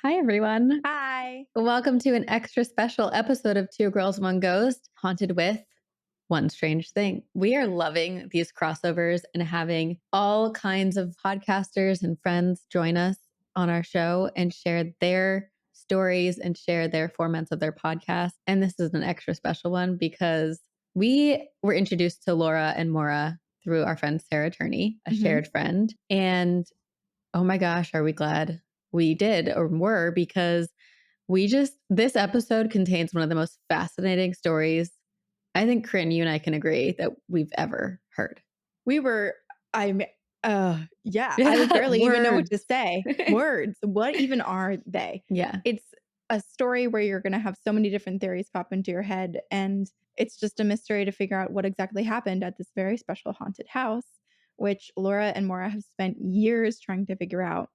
Hi, everyone. Hi. Welcome to an extra special episode of Two Girls, One Ghost, haunted with one strange thing. We are loving these crossovers and having all kinds of podcasters and friends join us on our show and share their stories and share their formats of their podcast. And this is an extra special one because we were introduced to Laurah and Maura through our friend Sarah Turney, a shared friend. And oh my gosh, are we glad we did or were, because this episode contains one of the most fascinating stories. I think, Corinne, you and I can agree that we've ever heard. I would barely even know what to say. Words. What even are they? Yeah. It's a story where you're going to have so many different theories pop into your head. And it's just a mystery to figure out what exactly happened at this very special haunted house, which Laurah and Maura have spent years trying to figure out.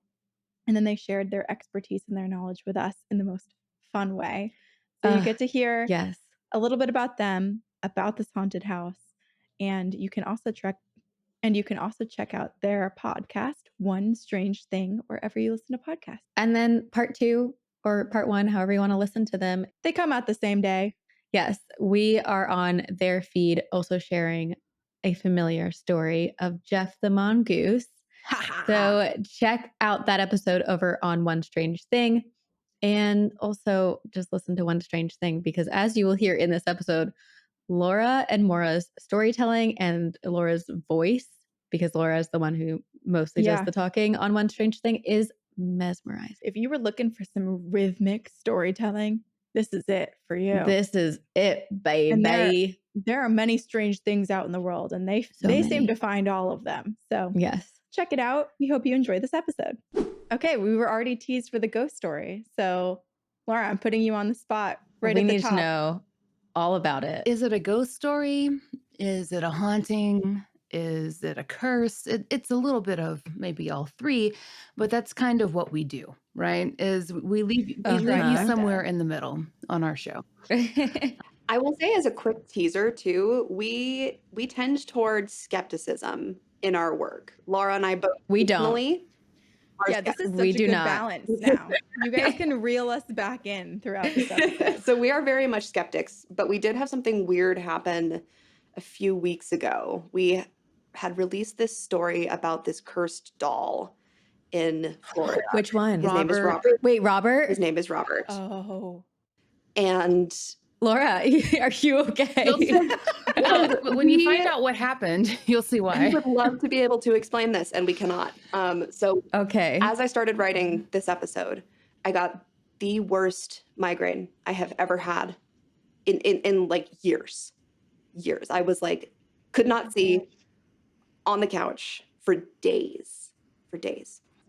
And then they shared their expertise and their knowledge with us in the most fun way. So you get to hear Yes. a little bit about them, about this haunted house, and you can also check out their podcast, One Strange Thing, wherever you listen to podcasts. And then part 2 or part 1, however you want to listen to them. They come out the same day. Yes, we are on their feed also sharing a familiar story of Gef the Mongoose. So check out that episode over on One Strange Thing. And also just listen to One Strange Thing, because as you will hear in this episode, Laurah and Maura's storytelling and Laura's voice, because Laura is the one who mostly does the talking on One Strange Thing, is mesmerizing. If you were looking for some rhythmic storytelling, this is it for you. This is it, baby. And there are many strange things out in the world, and they seem to find all of them. So yes, check it out. We hope you enjoy this episode. Okay, we were already teased for the ghost story. So, Laura, I'm putting you on the spot right at the top. We need to know all about it. Is it a ghost story? Is it a haunting? Is it a curse? It's a little bit of maybe all three, but that's kind of what we do, right? Is we leave you somewhere in the middle on our show. I will say, as a quick teaser too, we tend towards skepticism in our work. Laura and I both don't. Yeah, this is such a good balance now. You guys can reel us back in throughout this episode. So we are very much skeptics, but we did have something weird happen a few weeks ago. We had released this story about this cursed doll in Florida. Which one? His name is Robert. Wait, Robert? His name is Robert. Oh. And Laura, are you okay? When you find out what happened, you'll see why. I would love to be able to explain this, and we cannot. Okay. As I started writing this episode, I got the worst migraine I have ever had in like years. I was like, could not see on the couch for days.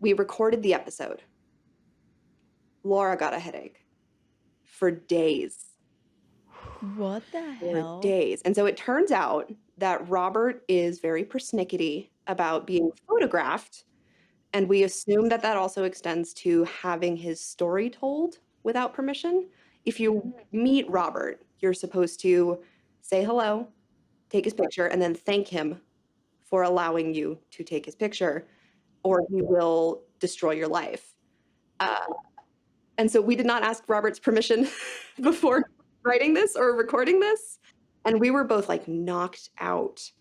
We recorded the episode. Laura got a headache for days. What the hell? For days. And so it turns out that Robert is very persnickety about being photographed. And we assume that also extends to having his story told without permission. If you meet Robert, you're supposed to say hello, take his picture, and then thank him for allowing you to take his picture, or he will destroy your life. And so we did not ask Robert's permission before writing this or recording this. And we were both like knocked out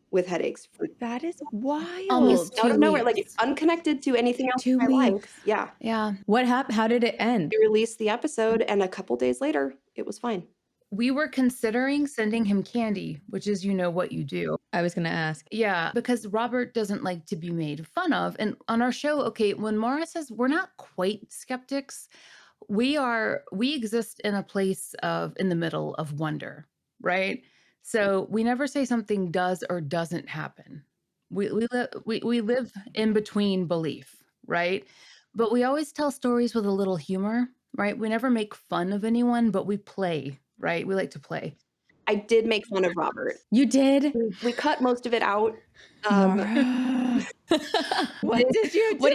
with headaches. That is wild. Almost out of nowhere, like unconnected to anything else in my life. Yeah. Yeah. What happened? How did it end? We released the episode, and a couple days later, it was fine. We were considering sending him candy, which is, what you do. I was going to ask. Yeah, because Robert doesn't like to be made fun of. And on our show, okay, when Maura says we're not quite skeptics, we exist in a place in the middle of wonder, right? So we never say something does or doesn't happen. We live in between belief, right? But we always tell stories with a little humor, right? We never make fun of anyone, but we play. Right? We like to play. I did make fun of Robert. You did? We cut most of it out. What did you do? What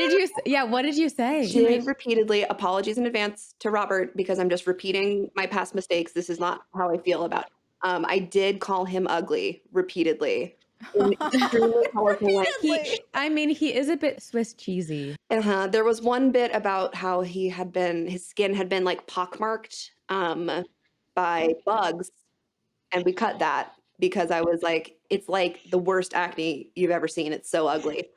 did you say? She made repeatedly apologies in advance to Robert because I'm just repeating my past mistakes. This is not how I feel about it. I did call him ugly repeatedly. in extremely colorful light. I mean, he is a bit Swiss cheesy. There was one bit about how his skin had been like pockmarked by bugs, and we cut that because I was like, it's like the worst acne you've ever seen. It's so ugly.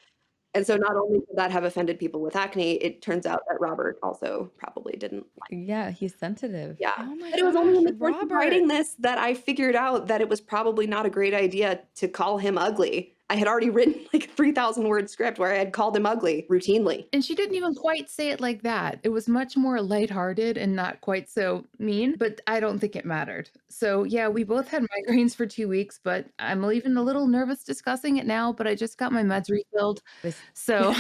And so not only did that have offended people with acne, it turns out that Robert also probably didn't like it. Yeah, he's sensitive. Yeah. Oh my But it was only in the gosh, course of Robert. writing this that I figured out that it was probably not a great idea to call him ugly. I had already written like a 3,000 word script where I had called him ugly routinely. And she didn't even quite say it like that. It was much more lighthearted and not quite so mean, but I don't think it mattered. So, yeah, we both had migraines for 2 weeks, but I'm even a little nervous discussing it now, but I just got my meds refilled. So,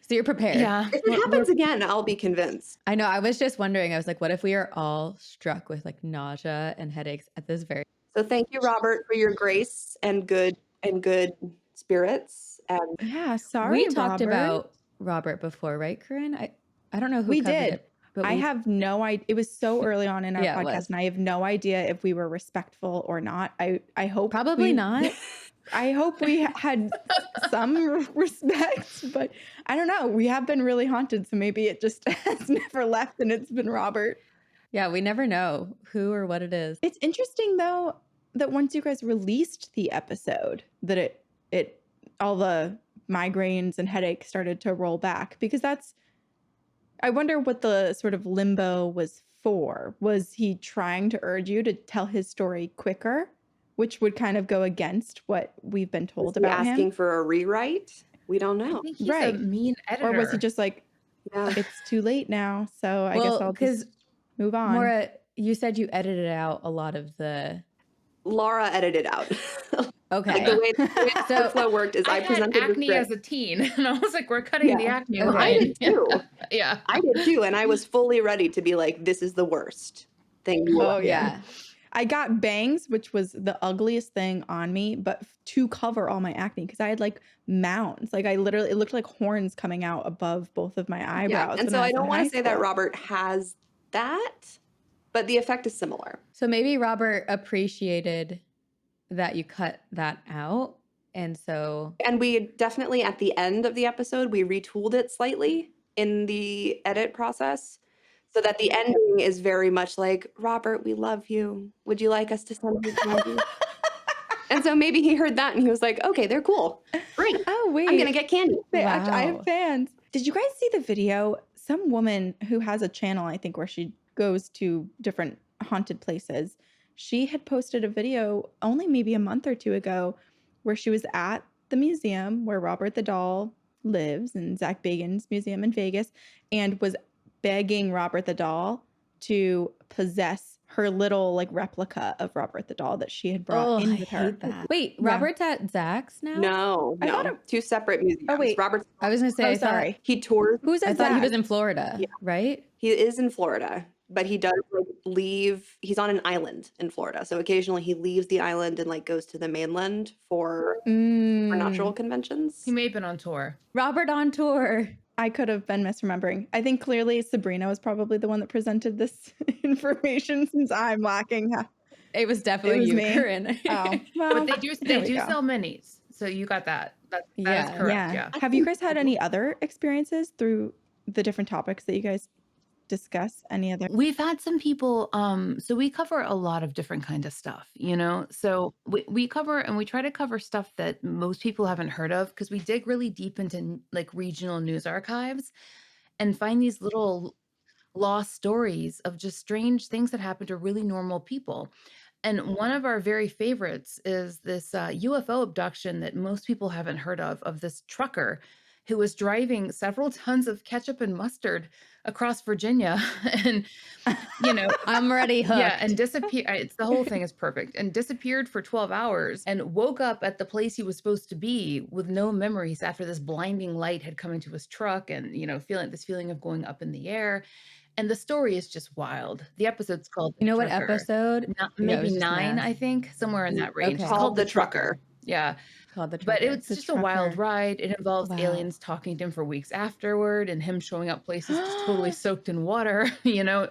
So you're prepared. yeah. If it happens again, I'll be convinced. I know. I was just wondering, I was like, what if we are all struck with like nausea and headaches at this very So thank you, Robert, for your grace and good spirits. And Yeah, sorry, We talked Robert. about Robert before, right, Corinne? I don't know who We covered did. it, but I have no idea. It was so early on in our Yeah, it was. podcast, and I have no idea if we were respectful or not. I hope probably not. I hope we had some respect, but I don't know. We have been really haunted, so maybe it just has never left, and it's been Robert. Yeah, we never know who or what it is. It's interesting though that once you guys released the episode, that it all the migraines and headaches started to roll back, because I wonder what the sort of limbo was for. Was he trying to urge you to tell his story quicker, which would kind of go against what we've been told was he about asking him? for a rewrite? We don't I know. think he's Right. a mean editor. Or was he just like, Yeah. it's too late now, so I guess Well, I'll 'cause just move on. Maura, you said you edited out a lot of the. Laura edited out. Okay. Like the way the So- flow worked is I had presented the acne script. as a teen, and I was like, we're cutting Yeah. the acne Okay. I line. did too. Yeah. I did too, and I was fully ready to be like, this is the worst thing. You Oh will. yeah. I got bangs, which was the ugliest thing on me, but to cover all my acne, because I had like mounds. Like it looked like horns coming out above both of my eyebrows. Yeah. And when so I I was in don't want high to say that school. Robert has that, but the effect is similar. So maybe Robert appreciated that you cut that out. And so And we definitely, at the end of the episode, we retooled it slightly in the edit process so that the ending is very much like, Robert, we love you. Would you like us to send you candy? And so maybe he heard that and he was like, okay, they're cool. Great. Oh wait. I'm going to get candy. I Wow. have fans. Did you guys see the video? Some woman who has a channel, I think, where she goes to different haunted places. She had posted a video only maybe a month or two ago where she was at the museum where Robert the doll lives, in Zach Bagans' museum in Vegas, and was begging Robert the doll to possess her little like replica of Robert the doll that she had brought in I with her. hate that. Wait, Yeah. Robert's at Zach's now? No, I thought no. Two separate museums. Oh, wait. Robert's, I was gonna say, Oh, I thought- sorry. he tours. Who's I at thought he was Zach? in Florida, Yeah. right? He is in Florida, but he does like leave. He's on an island in Florida, so occasionally he leaves the island and like goes to the mainland for natural conventions. He may have been on tour. Robert on tour. I could have been misremembering. I think clearly Sabrina was probably the one that presented this information, since I'm lacking. It was It definitely was you, me. Corinne. Oh, well, But they there we do go. sell minis. So you got that. That is Yeah. correct. Yeah. Have you guys had any other experiences through the different topics that you guys discuss? Any other? We've had some people, so we cover a lot of different kind of stuff, you know? So we cover, and we try to cover stuff that most people haven't heard of, because we dig really deep into like regional news archives and find these little lost stories of just strange things that happen to really normal people. And one of our very favorites is this UFO abduction that most people haven't heard of this trucker who was driving several tons of ketchup and mustard across Virginia. And, you know, I'm already hooked. yeah, and disappeared. It's the whole thing is perfect. And disappeared for 12 hours and woke up at the place he was supposed to be with no memories after this blinding light had come into his truck, and, you know, feeling this feeling of going up in the air. And the story is just wild. The episode's called You know The what Trucker. episode? Not, Yeah, I was maybe just gonna 9, ask. I think, somewhere in that range. Okay. It's called The Trucker. Yeah. Called the But trucker. it's The just a wild trucker. ride. It involves Wow. aliens talking to him for weeks afterward and him showing up places just totally soaked in water,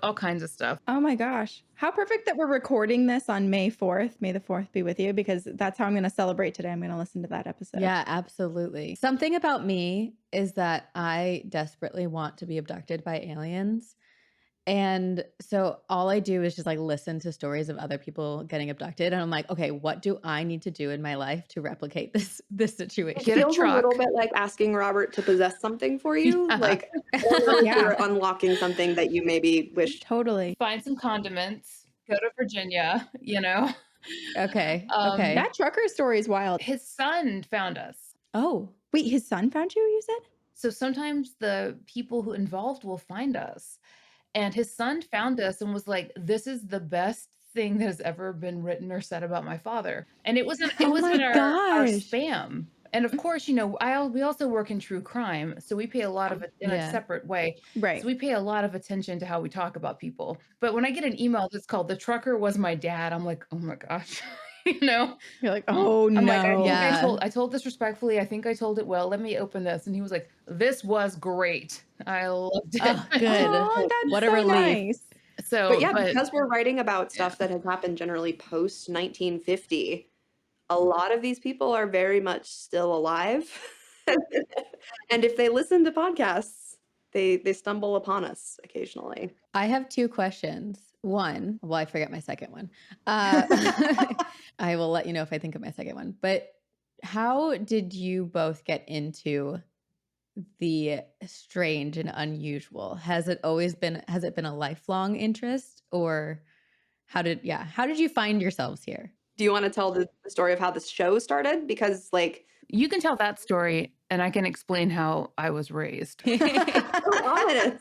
all kinds of stuff. Oh my gosh. How perfect that we're recording this on May 4th. May the 4th be with you, because that's how I'm going to celebrate today. I'm going to listen to that episode. Yeah, absolutely. Something about me is that I desperately want to be abducted by aliens. And so all I do is just like listen to stories of other people getting abducted. And I'm like, okay, what do I need to do in my life to replicate this It Get a situation? feels a little truck. bit like asking Robert to possess something for you, Yeah. like, or Yeah. you're unlocking something that you maybe wish. Totally. Find some condiments, go to Virginia, Okay. Um, Okay. That trucker story is wild. His son found us. Oh, Wait, his son found you said? So sometimes the people who involved will find us. And his son found us and was like, "This is the best thing that has ever been written or said about my father." And it was in Oh my our gosh. spam. And of course, we also work in true crime, so we pay a lot of it in a yeah. separate way. So Right. we pay a lot of attention to how we talk about people. But when I get an email that's called "The trucker was my dad," I'm like, "Oh my gosh." you know? You're like, oh I'm like, "I no. think Yeah. I told this respectfully. I think I told it well. Let me open this." And he was like, "This was great. I loved it." Oh, good. Oh, that's What a so relief. nice. But So, yeah, but because we're writing about yeah. stuff that has happened generally post 1950, a lot of these people are very much still alive. And if they listen to podcasts, they stumble upon us occasionally. I have two questions. One, well, I forget my second one. Uh, I will let you know if I think of my second one. But how did you both get into the strange and unusual? Has it been a lifelong interest, or how did you find yourselves here? Do you want to tell the story of how the show started? Because like, You can tell that story, and I can explain how I was raised. so honest.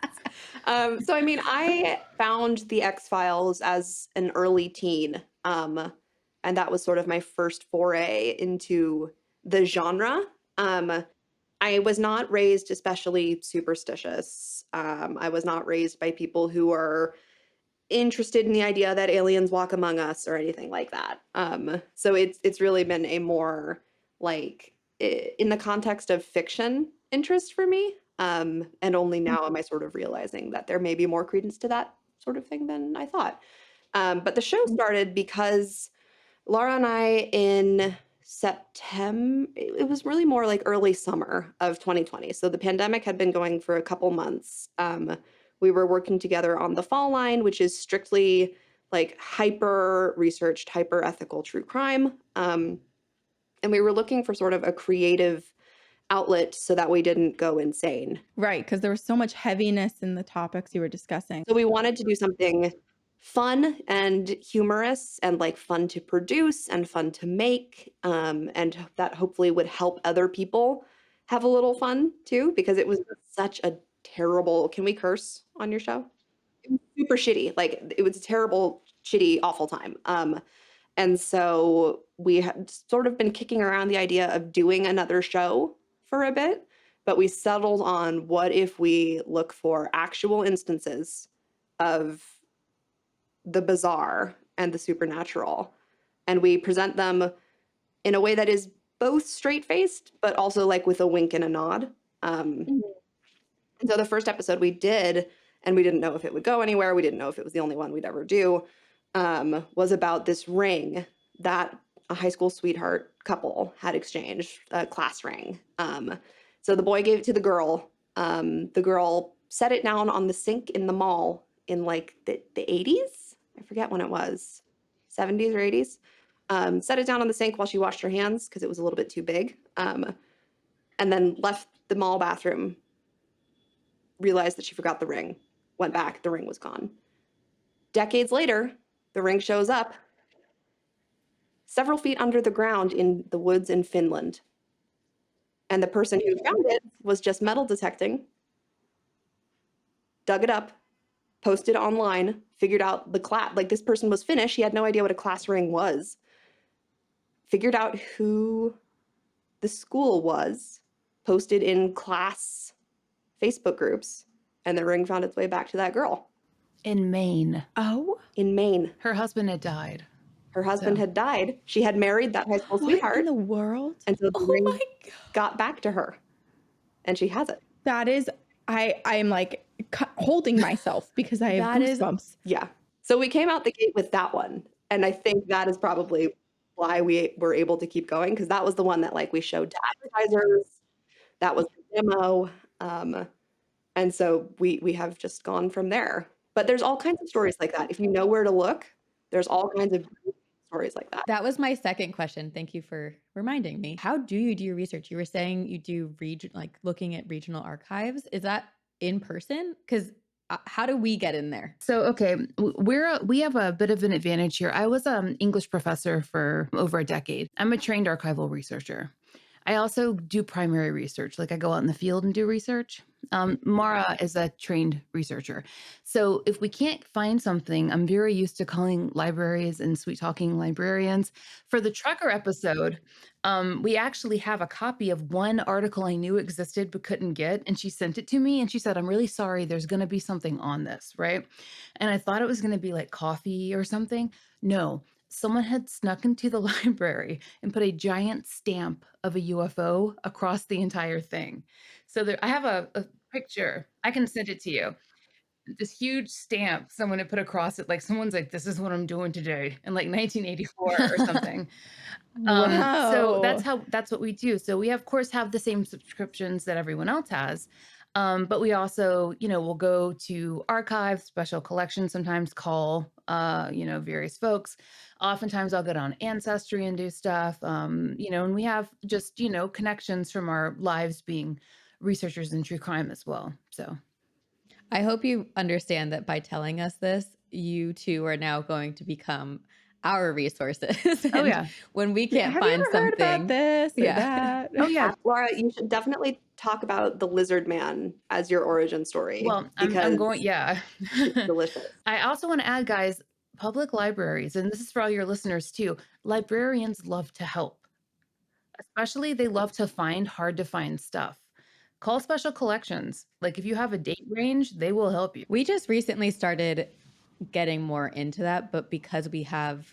So I mean, I found the X-Files as an early teen. And that was sort of my first foray into the genre. I was not raised especially superstitious. I was not raised by people who are interested in the idea that aliens walk among us or anything like that. So it's really been a more like in the context of fiction interest for me. And only now am I sort of realizing that there may be more credence to that sort of thing than I thought. But the show started because Laura and I in September, it was really more like early summer of 2020. So the pandemic had been going for a couple months. We were working together on the Fall Line, which is strictly like hyper researched, hyper ethical true crime. And we were looking for sort of a creative outlet so that we didn't go insane. Right, because there was so much heaviness in the topics you were discussing. So we wanted to do something fun and humorous and like fun to produce and fun to make, and that hopefully would help other people have a little fun too, because it was such a terrible, can we curse on your show? It was super shitty. Like it was a terrible, shitty, awful time. And so we had sort of been kicking around the idea of doing another show for a bit, but we settled on what if we look for actual instances of the bizarre and the supernatural, and we present them in a way that is both straight-faced, but also like with a wink and a nod. And so the first episode we did, and we didn't know if it would go anywhere, we didn't know if it was the only one we'd ever do, was about this ring that a high school sweetheart couple had exchanged, a class ring. So the boy gave it to the girl. The girl set it down on the sink in the mall in like the 80s. I forget when it was, 70s or 80s. Set it down on the sink while she washed her hands because it was a little bit too big. And then left the mall bathroom, realized that she forgot the ring, went back, the ring was gone. Decades later, the ring shows up several feet under the ground in the woods in Finland. And the person who found it was just metal detecting, dug it up, posted online, figured out the class, like this person was Finnish, he had no idea what a class ring was, figured out who the school was, posted in class Facebook groups, and the ring found its way back to that girl In Maine. Oh, in Maine. Her husband had died. Her husband So had died. She had married that high school What in sweetheart, the world? and so the Oh ring my God. got back to her, and she has it. That is, I'm like holding myself because I have That is goosebumps. Yeah. So we came out the gate with that one, and I think that is probably why we were able to keep going, because that was the one that like we showed to advertisers. That was the demo. And so we have just gone from there. But there's all kinds of stories like that. If you know where to look, there's all kinds of stories like that. That was my second question. Thank you for reminding me. How do you do your research? You were saying you do like looking at regional archives. Is that in person? Because how do we get in there? So, okay, we have a bit of an advantage here. I was an English professor for over a decade. I'm a trained archival researcher. I also do primary research, like I go out in the field and do research. Mara is a trained researcher. So if we can't find something, I'm very used to calling libraries and sweet talking librarians. For the trucker episode, we actually have a copy of one article I knew existed but couldn't get. And she sent it to me and she said, I'm really sorry, there's going to be something on this, right? And I thought it was going to be like coffee or something. No, someone had snuck into the library and put a giant stamp of a UFO across the entire thing. So there, I have a picture. I can send it to you. This huge stamp someone had put across it, like someone's like, "This is what I'm doing today," in like 1984 or something. So Wow. that's what we do. So we of course have the same subscriptions that everyone else has. But we also, we'll go to archives, special collections, sometimes call, various folks. Oftentimes I'll get on Ancestry and do stuff, and we have just, connections from our lives being researchers in true crime as well. So I hope you understand that by telling us this, you two are now going to become our resources. oh And yeah. when we Yeah, can't have you find ever heard about something, this or yeah. that? Oh yeah. Laura, you should definitely talk about the lizard man as your origin story, Well, I'm because going, yeah. it's delicious. I also want to add, guys, public libraries, and this is for all your listeners too. Librarians love to help. Especially they love to find hard to find stuff. Call special collections. Like if you have a date range, they will help you. We just recently started getting more into that, but because we have,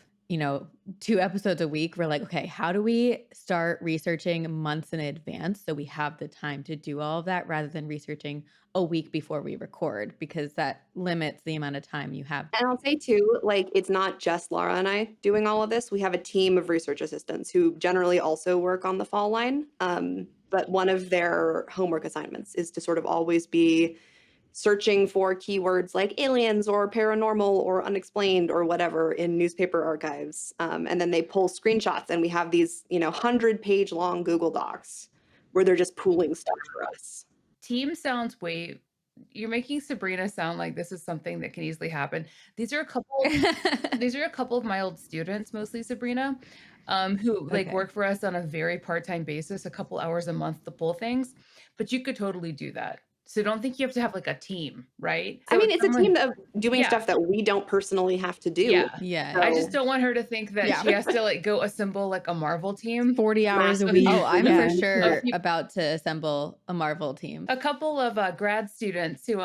2 episodes a week, we're like, okay, how do we start researching months in advance so we have the time to do all of that rather than researching a week before we record, because that limits the amount of time you have. And I'll say too, like, it's not just Laura and I doing all of this. We have a team of research assistants who generally also work on the fall line. But one of their homework assignments is to sort of always be searching for keywords like aliens or paranormal or unexplained or whatever in newspaper archives. And then they pull screenshots, and we have these, 100-page long Google Docs where they're just pooling stuff for us. Team sounds way you're making Sabrina sound like this is something that can easily happen. These are a couple of my old students, mostly Sabrina, who like Okay. work for us on a very part-time basis, a couple hours a month to pull things. But you could totally do that. So don't think you have to have like a team, right? I So mean, if it's a team of doing yeah, stuff that we don't personally have to do. yeah. Yeah. I just So don't want her to think that Yeah. she has to like go assemble like a Marvel team. 40 hours a Massive. week. Oh, I'm Yeah. for sure Of you- about to assemble a Marvel team. A couple of grad students who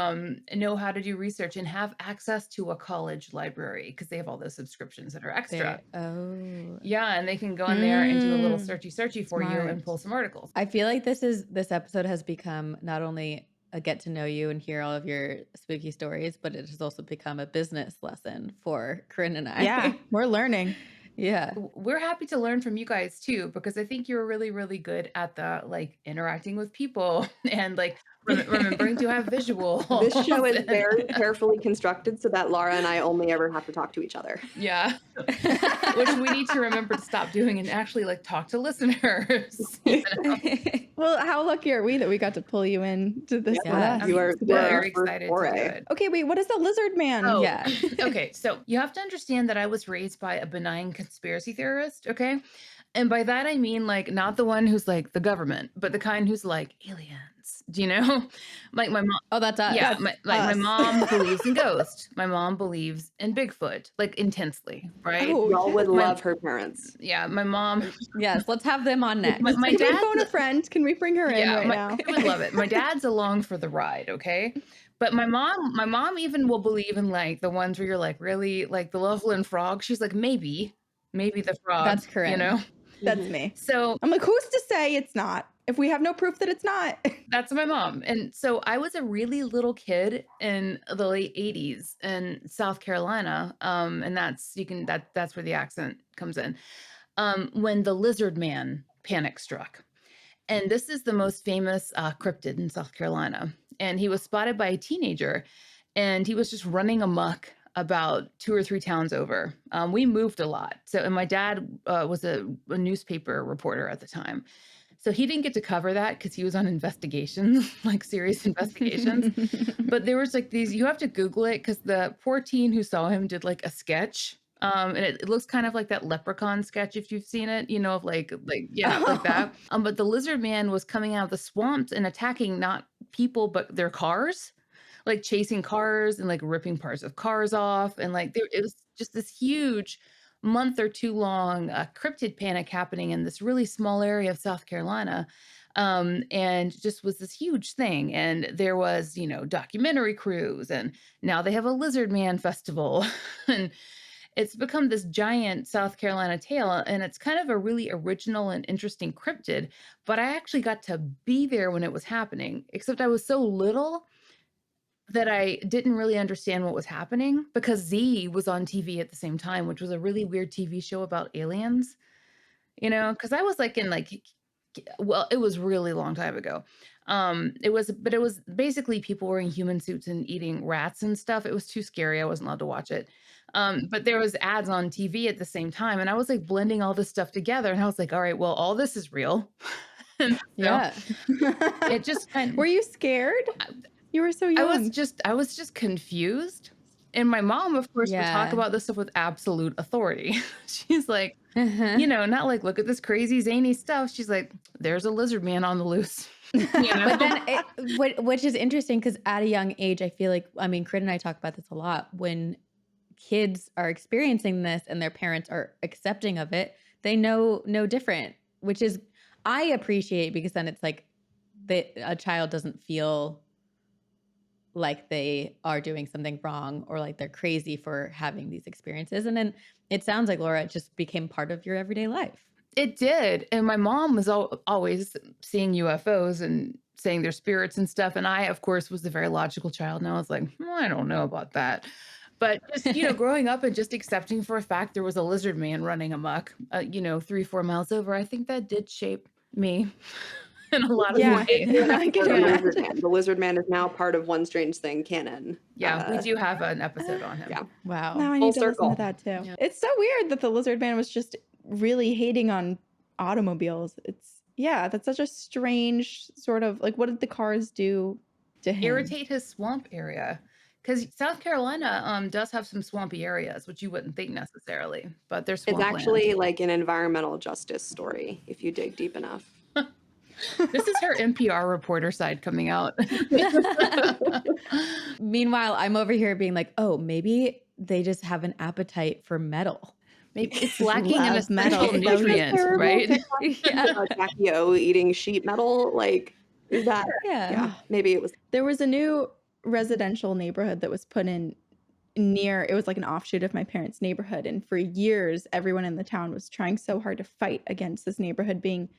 know how to do research and have access to a college library because they have all those subscriptions that are extra. Oh. Yeah, and they can go in there and do a little Mm, searchy for you and smart. pull some articles. I feel like this episode has become not only a get to know you and hear all of your spooky stories, but it has also become a business lesson for Corinne and I. Yeah, we're learning. Yeah. We're happy to learn from you guys too, because I think you're really, really good at the like interacting with people and like remembering to have visuals. this show is and- very carefully constructed so that Laura and I only ever have to talk to each other. yeah, which we need to remember to stop doing and actually like talk to listeners. You know? Well, how lucky are we that we got to pull you in to this Yeah. with us I'm You are today? very first excited to do foray. it. Okay, wait, what is the lizard man? Oh, Yeah. okay. So you have to understand that I was raised by a benign conspiracy theorist. Okay. And by that, I mean like not the one who's like the government, but the kind who's like aliens. Do you know? Like my mom. Oh, that's us. Yeah. My us. mom believes in ghosts. My mom believes in Bigfoot, like intensely. Right. Oh, Y'all would My- love her parents. Yeah. My mom. Yes, let's have them on next. My Can we dad's phone a friend? Can we bring her in right now? I would love it. My dad's along for the ride, okay? But my mom even will believe in like the ones where you're like, really, like the Loveland Frog. She's like, maybe, maybe the frog, That's you Corinne. know? That's me. So I'm like, who's to say it's not? If we have no proof that it's not. that's my mom. And so I was a really little kid in the late 80s in South Carolina. And that's where the accent comes in. When the lizard man panic struck. And this is the most famous cryptid in South Carolina. And he was spotted by a teenager, and he was just running amok about 2 or 3 towns over. We moved a lot. So, and my dad was a newspaper reporter at the time. So he didn't get to cover that because he was on investigations, like serious investigations. But there was like these, you have to Google it because the poor teen who saw him did like a sketch. And it looks kind of like that leprechaun sketch if you've seen it, of yeah, like that. But the lizard man was coming out of the swamps and attacking not people but their cars, like chasing cars and like ripping parts of cars off, and like it was just this huge month or two long cryptid panic happening in this really small area of South Carolina. And just was this huge thing. And there was, documentary crews, and now they have a lizard man festival. And it's become this giant South Carolina tale. And it's kind of a really original and interesting cryptid. But I actually got to be there when it was happening, except I was so little that I didn't really understand what was happening because Z was on TV at the same time, which was a really weird TV show about aliens, because I was like well, it was really long time ago. It was basically people wearing human suits and eating rats and stuff. It was too scary. I wasn't allowed to watch it. But there was ads on TV at the same time, and I was like blending all this stuff together, and I was like, all right, well, all this is real. And so Yeah. it just kind Were you scared? You were so young. I was just confused. And my mom, of course, would talk Yeah. about this stuff with absolute authority. She's like, Uh-huh. not like, look at this crazy zany stuff. She's like, there's a lizard man on the loose. But then, which is interesting because at a young age, I feel like, I mean, Corinne and I talk about this a lot. When kids are experiencing this and their parents are accepting of it, they know no different, which is I appreciate, because then it's like a child doesn't feel like they are doing something wrong or like they're crazy for having these experiences. And then it sounds like, Laura, it just became part of your everyday life. It did. And my mom was always seeing UFOs and saying they're spirits and stuff. And I, of course, was the very logical child. And I was like, I don't know about that. But just, growing up and just accepting for a fact there was a lizard man running amok, 3-4 miles over, I think that did shape me in a lot of ways. I can imagine. The lizard man is now part of One Strange Thing canon. Yeah, we do have an episode on him. Yeah. Wow. Now I Full need to circle. listen to that too. Yeah. It's so weird that the lizard man was just really hating on automobiles. That's such a strange sort of like, what did the cars do to him? Irritate his swamp area. Because South Carolina does have some swampy areas, which you wouldn't think necessarily, but there's It's actually like an environmental justice story if you dig deep enough. This is her NPR reporter side coming out. Meanwhile, I'm over here being like, oh, maybe they just have an appetite for metal. Maybe it's lacking an Love metal. essential That was nutrient, terrible. right? Yeah. Jackie-O eating sheet metal, like, is that? Yeah, maybe it was. There was a new residential neighborhood that was put in near, it was like an offshoot of my parents' neighborhood. And for years, everyone in the town was trying so hard to fight against this neighborhood being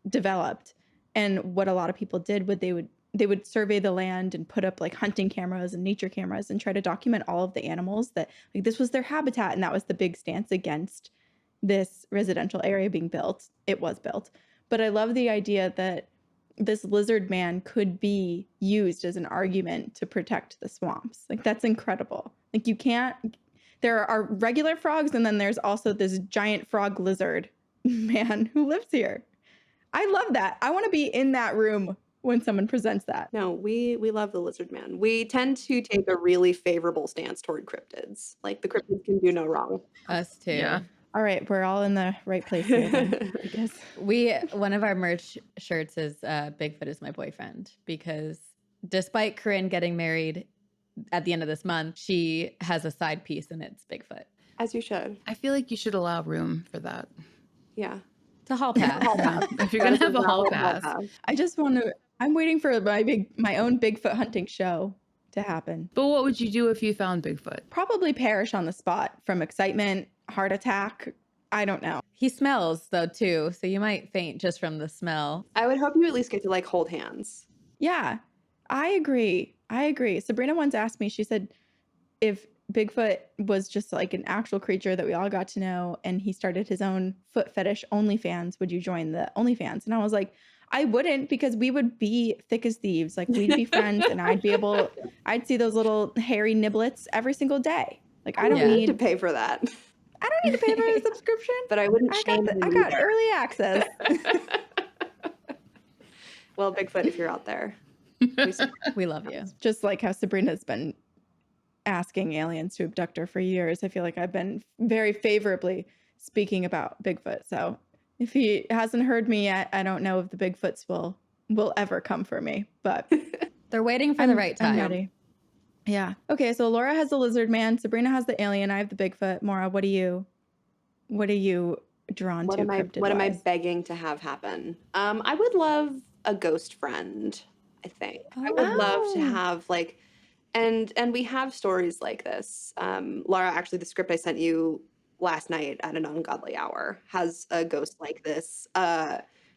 developed. And what a lot of people did would they would survey the land and put up like hunting cameras and nature cameras and try to document all of the animals that like this was their habitat. And that was the big stance against this residential area being built. It was built. But I love the idea that this lizard man could be used as an argument to protect the swamps. Like, that's incredible. Like, there are regular frogs, and then there's also this giant frog lizard man who lives here. I love that. I want to be in that room when someone presents that. No, we love the lizard man. We tend to take a really favorable stance toward cryptids. Like, the cryptids can do no wrong. Us too. Yeah. All right, we're all in the right place here then, I guess. One of our merch shirts is Bigfoot is my boyfriend, because despite Corinne getting married at the end of this month, she has a side piece and it's Bigfoot. As you should. I feel like you should allow room for that. Yeah. It's a hall pass. If you're going to have a hall pass. I just want to, I'm waiting for my own Bigfoot hunting show to happen. But what would you do if you found Bigfoot? Probably perish on the spot from excitement, heart attack, I don't know. He smells though too, so you might faint just from the smell. I would hope you at least get to like hold hands. Yeah, I agree. I agree. Sabrina once asked me, she said, if Bigfoot was just like an actual creature that we all got to know and he started his own foot fetish OnlyFans, would you join the OnlyFans? And I was like, I wouldn't, because we would be thick as thieves. Like we'd be friends and I'd see those little hairy niblets every single day. Like I I don't don't Yeah. need to need pay for that, I don't need to pay for a subscription. but I wouldn't shame I you got either. early access. Well, Bigfoot, if you're out there, we support you. We love you. Just like how Sabrina's been asking aliens to abduct her for years, I feel like I've been very favorably speaking about Bigfoot. So if he hasn't heard me yet, I don't know if the Bigfoots will ever come for me, but They're waiting for the right I'm time. ready. Yeah. Okay, so Laura has the lizard man, Sabrina has the alien, I have the Bigfoot. Maura, what are you drawn What to am I cryptid-wise? begging to have happen? I would love a ghost friend, I think. I would love to Oh. have like and we have stories like this. Laura, actually the script I sent you last night at an ungodly hour has a ghost like this,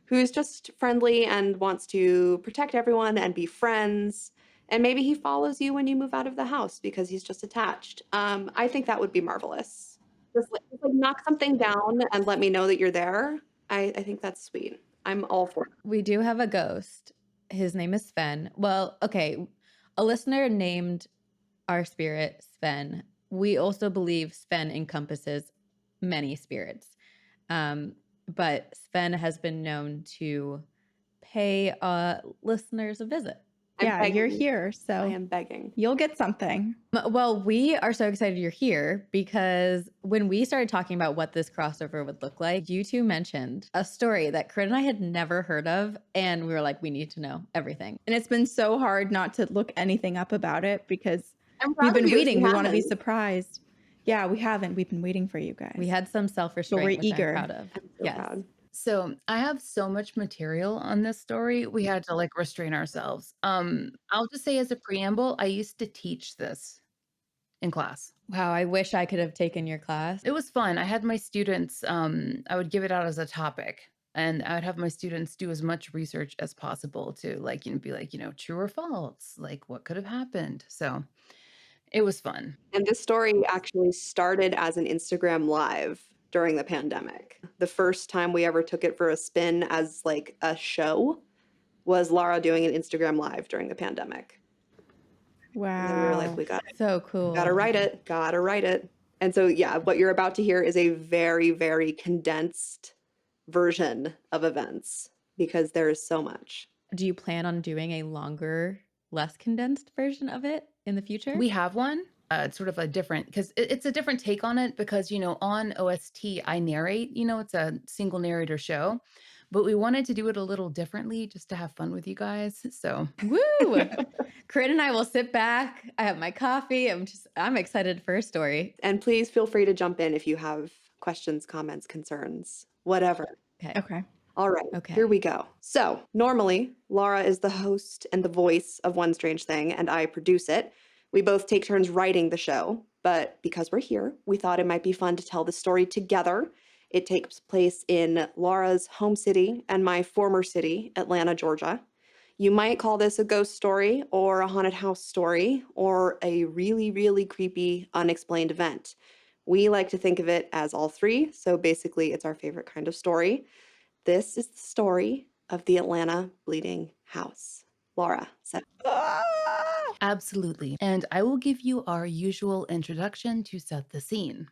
who's just friendly and wants to protect everyone and be friends. And maybe he follows you when you move out of the house because he's just attached. I think that would be marvelous. Just like knock something down and let me know that you're there. I think that's sweet. I'm all for it. We do have a ghost. His name is Sven. Well, okay. A listener named our spirit Sven. We also believe Sven encompasses many spirits. But Sven has been known to pay listeners a visit. I'm Yeah, you're begging. here, I so am begging. you'll get something. Well, we are so excited you're here because when we started talking about what this crossover would look like, you two mentioned a story that Corinne and I had never heard of. And we were like, we need to know everything. And it's been so hard not to look anything up about it because I'm we've proud of been you if waiting. you We want to be haven't. surprised. Yeah, we haven't. We've been waiting for you guys. We had some self-restraint, we're which eager. I'm proud of. I'm so Yes. proud. So I have so much material on this story. We had to like restrain ourselves. I'll just say as a preamble, I used to teach this in class. Wow, I wish I could have taken your class. It was fun. I had my students, I would give it out as a topic and I would have my students do as much research as possible to like, be like, true or false, like what could have happened. So it was fun. And this story actually started as an Instagram live during the pandemic. The first time we ever took it for a spin as like a show was Laura doing an Instagram live during the pandemic. And then we were like, Wow. we So cool. gotta write it. And so yeah, what you're about to hear is a very, very condensed version of events because there is so much. Do you plan on doing a longer, less condensed version of it in the future? We have one. It's sort of a different because it's a different take on it because on OST I narrate, it's a single narrator show, but we wanted to do it a little differently just to have fun with you guys. So Woo! Corinne and I will sit back. I have my coffee. I'm excited for a story. And please feel free to jump in if you have questions, comments, concerns, whatever. Okay. Okay. All right, Okay. here we go. So normally, Laura is the host and the voice of One Strange Thing, and I produce it. We both take turns writing the show, but because we're here, we thought it might be fun to tell the story together. It takes place in Laura's home city and my former city, Atlanta, Georgia. You might call this a ghost story or a haunted house story or a really, really creepy, unexplained event. We like to think of it as all three, so basically it's our favorite kind of story. This is the story of the Atlanta Bleeding House. Laura, set. absolutely. And I will give you our usual introduction to set the scene.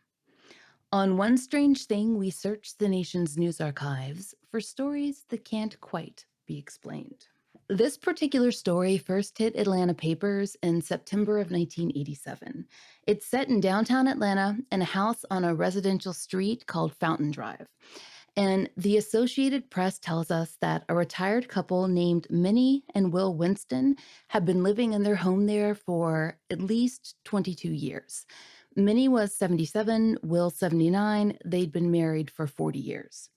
On One Strange Thing, we search the nation's news archives for stories that can't quite be explained. This particular story first hit Atlanta papers in September of 1987. It's set in downtown Atlanta in a house on a residential street called Fountain Drive. And the Associated Press tells us that a retired couple named Minnie and Will Winston have been living in their home there for at least 22 years. Minnie was 77, Will 79. They'd been married for 40 years.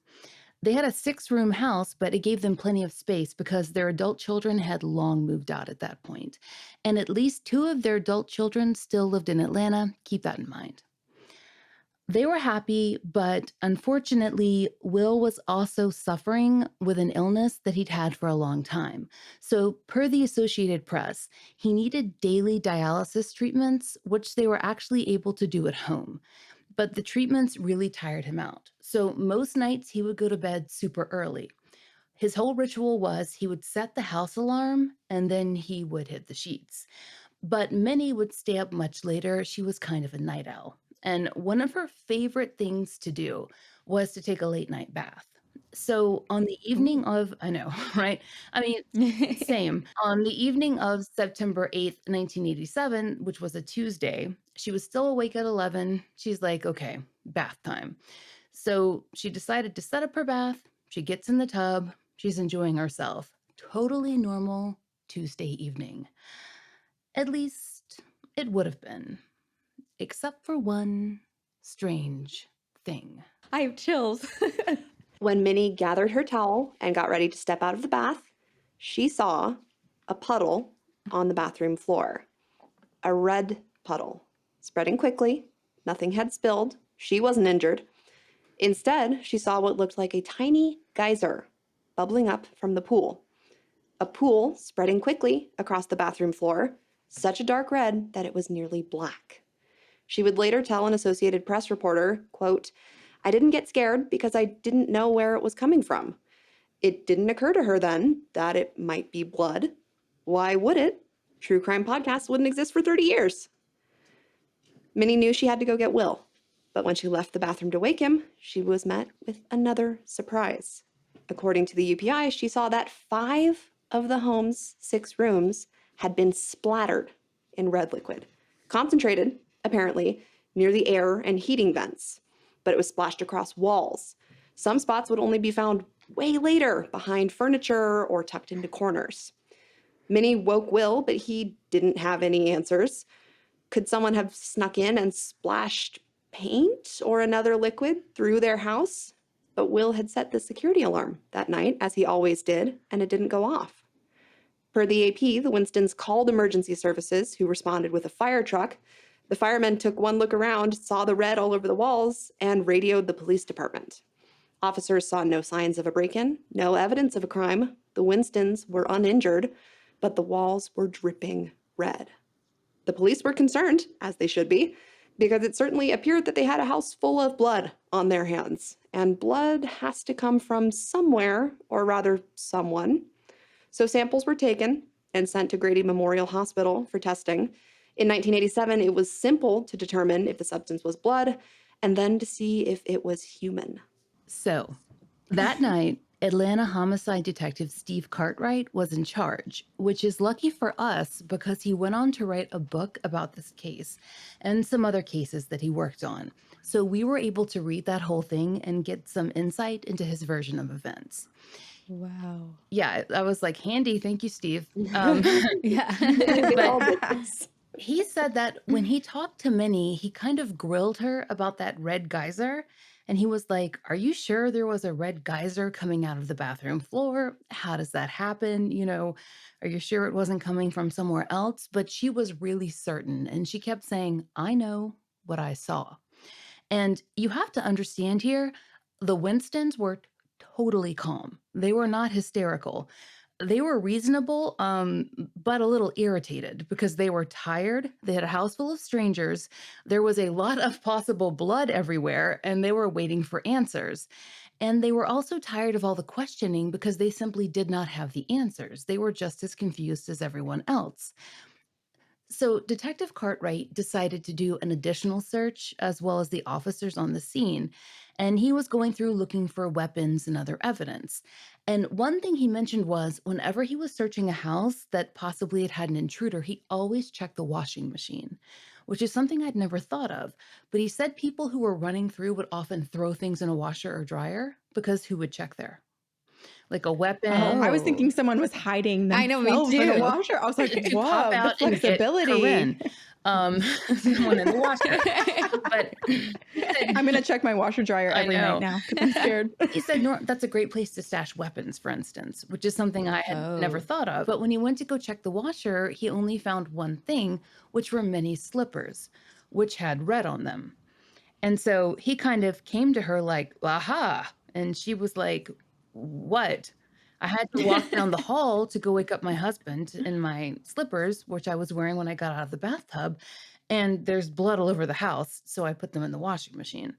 They had a 6-room house, but it gave them plenty of space because their adult children had long moved out at that point. And at least 2 of their adult children still lived in Atlanta. Keep that in mind. They were happy, but unfortunately, Will was also suffering with an illness that he'd had for a long time. So, per the Associated Press, he needed daily dialysis treatments, which they were actually able to do at home. But the treatments really tired him out. So, most nights he would go to bed super early. His whole ritual was he would set the house alarm and then he would hit the sheets. But Minnie would stay up much later. She was kind of a night owl. And one of her favorite things to do was to take a late night bath. So on the evening Ooh. of, I know, right? I mean, same. On the evening of September 8th, 1987, which was a Tuesday, she was still awake at 11. She's like, okay, bath time. So she decided to set up her bath. She gets in the tub. She's enjoying herself. Totally normal Tuesday evening. At least it would have been, except for one strange thing. I have chills. When Minnie gathered her towel and got ready to step out of the bath, she saw a puddle on the bathroom floor. A red puddle, spreading quickly. Nothing had spilled. She wasn't injured. Instead, she saw what looked like a tiny geyser bubbling up from the pool. A pool spreading quickly across the bathroom floor, such a dark red that it was nearly black. She would later tell an Associated Press reporter, quote, "I didn't get scared because I didn't know where it was coming from. It didn't occur to her then that it might be blood. Why would it? True crime podcasts wouldn't exist for 30 years. Minnie knew she had to go get Will, but when she left the bathroom to wake him, she was met with another surprise. According to the UPI, she saw that 5 of the home's 6 rooms had been splattered in red liquid, concentrated, apparently, near the air and heating vents, but it was splashed across walls. Some spots would only be found way later, behind furniture or tucked into corners. Minnie woke Will, but he didn't have any answers. Could someone have snuck in and splashed paint or another liquid through their house? But Will had set the security alarm that night, as he always did, and it didn't go off. Per the AP, the Winstons called emergency services, who responded with a fire truck. The firemen took one look around, saw the red all over the walls, and radioed the police department. Officers saw no signs of a break-in, no evidence of a crime. The Winstons were uninjured, but the walls were dripping red. The police were concerned, as they should be, because it certainly appeared that they had a house full of blood on their hands, and blood has to come from somewhere, or rather someone. So samples were taken and sent to Grady Memorial Hospital for testing. In 1987, it was simple to determine if the substance was blood, and then to see if it was human. So that night, Atlanta homicide detective Steve Cartwright was in charge, which is lucky for us because he went on to write a book about this case and some other cases that he worked on. So we were able to read that whole thing and get some insight into his version of events. Wow. Yeah, I was like, handy. Thank you, Steve. Yeah. They all did But this. he said that when he talked to Minnie, he kind of grilled her about that red geyser. And he was like, are you sure there was a red geyser coming out of the bathroom floor? How does that happen? Are you sure it wasn't coming from somewhere else? But she was really certain. And she kept saying, I know what I saw. And you have to understand here, the Winstons were totally calm. They were not hysterical. They were reasonable, but a little irritated because they were tired. They had a house full of strangers. There was a lot of possible blood everywhere, and they were waiting for answers. And they were also tired of all the questioning because they simply did not have the answers. They were just as confused as everyone else. So, Detective Cartwright decided to do an additional search as well as the officers on the scene. And he was going through looking for weapons and other evidence. And one thing he mentioned was whenever he was searching a house that possibly had had an intruder, he always checked the washing machine, which is something I'd never thought of. But he said people who were running through would often throw things in a washer or dryer because who would check there? Like a Oh, I weapon. was Oh. thinking someone was hiding I know, me themselves in a too. washer. I was like, To pop whoa, the out and get flexibility. Corinne, someone in the washer. But he said, I'm going to check my washer dryer I every night know. now because I'm scared. He said that's a great place to stash weapons, for instance, which is something I had never Oh. thought of. But when he went to go check the washer, he only found one thing, which were many slippers, which had red on them. And so he kind of came to her like, aha. And she was like, what? I had to walk down the hall to go wake up my husband in my slippers, which I was wearing when I got out of the bathtub. And there's blood all over the house. So I put them in the washing machine.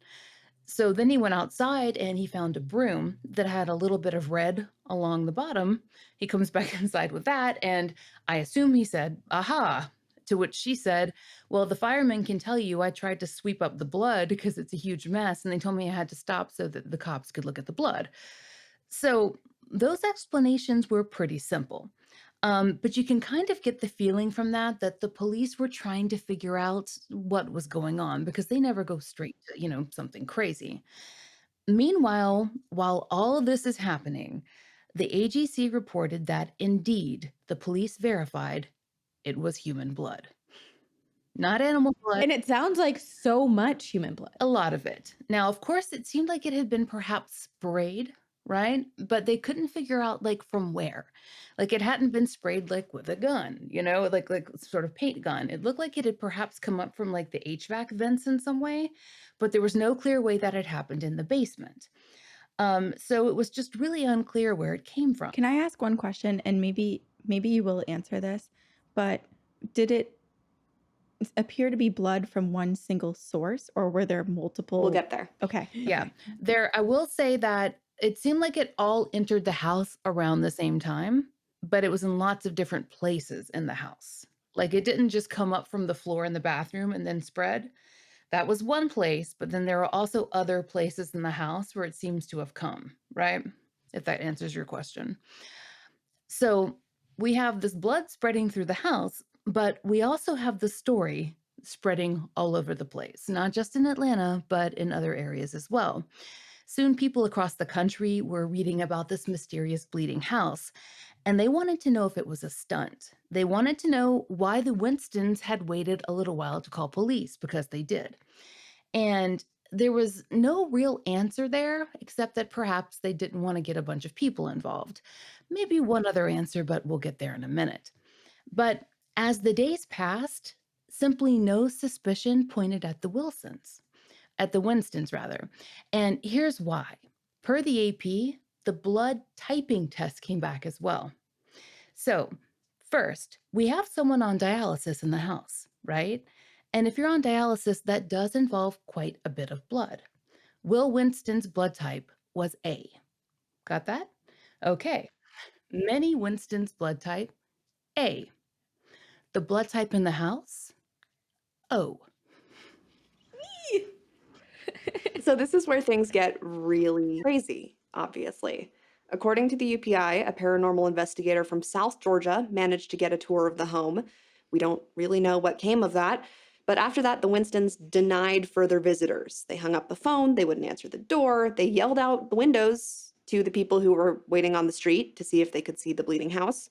So then he went outside and he found a broom that had a little bit of red along the bottom. He comes back inside with that. And I assume he said, aha. To which she said, well, the firemen can tell you I tried to sweep up the blood because it's a huge mess. And they told me I had to stop so that the cops could look at the blood. So those explanations were pretty simple. But you can kind of get the feeling from that that the police were trying to figure out what was going on because they never go straight to, something crazy. Meanwhile, while all of this is happening, the AGC reported that indeed the police verified it was human blood, not animal blood. And it sounds like so much human blood. A lot of it. Now, of course, it seemed like it had been perhaps sprayed, right? But they couldn't figure out like from where. Like it hadn't been sprayed like with a gun, like sort of paint gun. It looked like it had perhaps come up from like the HVAC vents in some way, but there was no clear way that it happened in the basement. So it was just really unclear where it came from. Can I ask one question? And maybe you will answer this, but did it appear to be blood from one single source, or were there multiple? We'll get there. Okay. Yeah. I will say that it seemed like it all entered the house around the same time, but it was in lots of different places in the house. Like it didn't just come up from the floor in the bathroom and then spread. That was one place, but then there are also other places in the house where it seems to have come, right? If that answers your question. So we have this blood spreading through the house, but we also have the story spreading all over the place, not just in Atlanta, but in other areas as well. Soon, people across the country were reading about this mysterious bleeding house, and they wanted to know if it was a stunt. They wanted to know why the Winstons had waited a little while to call police, because they did. And there was no real answer there, except that perhaps they didn't want to get a bunch of people involved. Maybe one other answer, but we'll get there in a minute. But as the days passed, simply no suspicion pointed at the Winstons rather. And here's why. Per the AP, the blood typing test came back as well. So, first, we have someone on dialysis in the house, right? And if you're on dialysis, that does involve quite a bit of blood. Will Winston's blood type was A. Got that? Okay. Minnie Winston's blood type, A. The blood type in the house, O. So this is where things get really crazy, obviously. According to the UPI, a paranormal investigator from South Georgia managed to get a tour of the home. We don't really know what came of that. But after that, the Winstons denied further visitors. They hung up the phone, they wouldn't answer the door, they yelled out the windows to the people who were waiting on the street to see if they could see the bleeding house,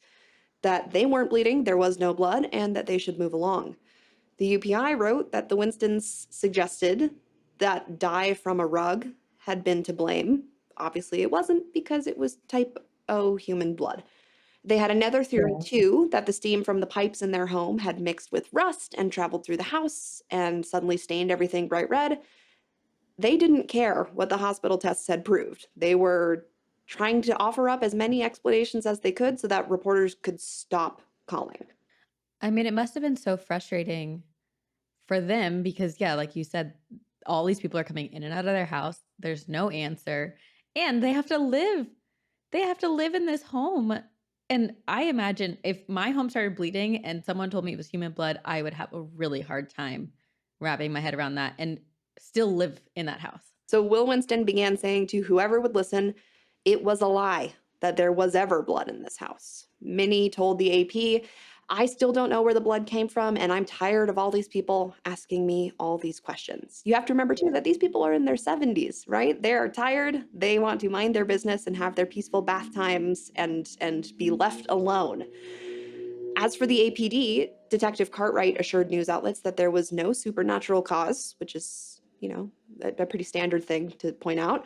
that they weren't bleeding, there was no blood, and that they should move along. The UPI wrote that the Winstons suggested that dye from a rug had been to blame. Obviously, it wasn't, because it was type O human blood. They had another theory, too, that the steam from the pipes in their home had mixed with rust and traveled through the house and suddenly stained everything bright red. They didn't care what the hospital tests had proved. They were trying to offer up as many explanations as they could so that reporters could stop calling. I mean, it must have been so frustrating for them because, yeah, like you said, all these people are coming in and out of their house. There's no answer. And they have to live. They have to live in this home. And I imagine if my home started bleeding and someone told me it was human blood, I would have a really hard time wrapping my head around that and still live in that house. So Will Winston began saying to whoever would listen, it was a lie that there was ever blood in this house. Minnie told the AP, I still don't know where the blood came from, and I'm tired of all these people asking me all these questions. You have to remember, too, that these people are in their 70s, right? They are tired. They want to mind their business and have their peaceful bath times and be left alone. As for the APD, Detective Cartwright assured news outlets that there was no supernatural cause, which is, a pretty standard thing to point out.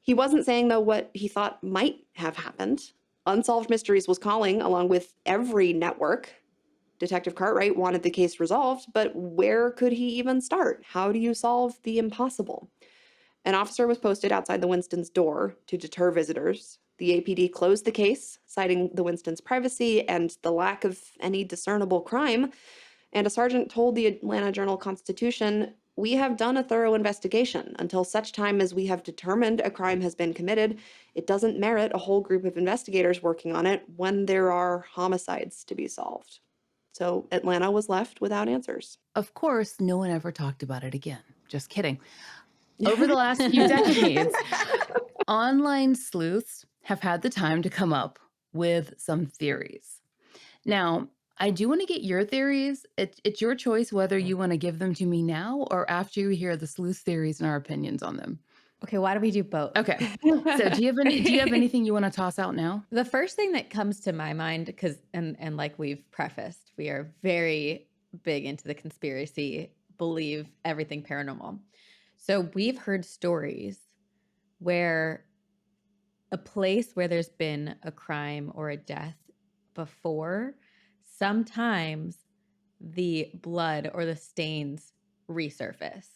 He wasn't saying, though, what he thought might have happened. Unsolved Mysteries was calling, along with every network. Detective Cartwright wanted the case resolved, but where could he even start? How do you solve the impossible? An officer was posted outside the Winston's door to deter visitors. The APD closed the case, citing the Winston's privacy and the lack of any discernible crime. And a sergeant told the Atlanta Journal-Constitution, "We have done a thorough investigation. Until such time as we have determined a crime has been committed, it doesn't merit a whole group of investigators working on it when there are homicides to be solved." So Atlanta was left without answers. Of course, no one ever talked about it again. Just kidding. Over the last few decades, online sleuths have had the time to come up with some theories. Now, I do want to get your theories. It's your choice whether you want to give them to me now or after you hear the sleuth theories and our opinions on them. Okay, why do we do both? Okay. So do you have anything you want to toss out now? The first thing that comes to my mind, because and like we've prefaced, we are very big into the conspiracy, believe everything paranormal. So we've heard stories where a place where there's been a crime or a death before, sometimes the blood or the stains resurface.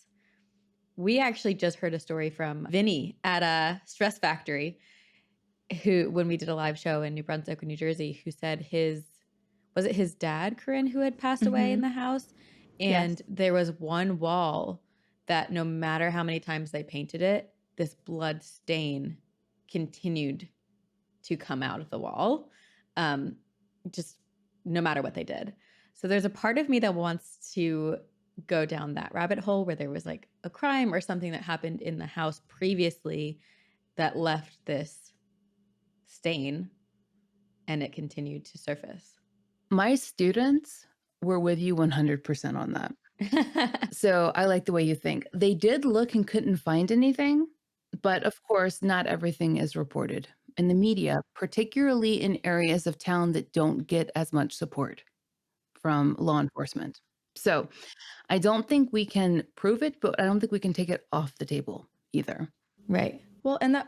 We actually just heard a story from Vinny at a Stress Factory, who, when we did a live show in New Brunswick or New Jersey, who said was it his dad, Corinne, who had passed away in the house? And Yes. there was one wall that no matter how many times they painted it, this blood stain continued to come out of the wall, just no matter what they did. So there's a part of me that wants to go down that rabbit hole where there was like a crime or something that happened in the house previously that left this stain and it continued to surface. My students were with you 100% on that. So I like the way you think. They did look and couldn't find anything, but of course, not everything is reported in the media, particularly in areas of town that don't get as much support from law enforcement. So I don't think we can prove it, but I don't think we can take it off the table either. Right. Well, and the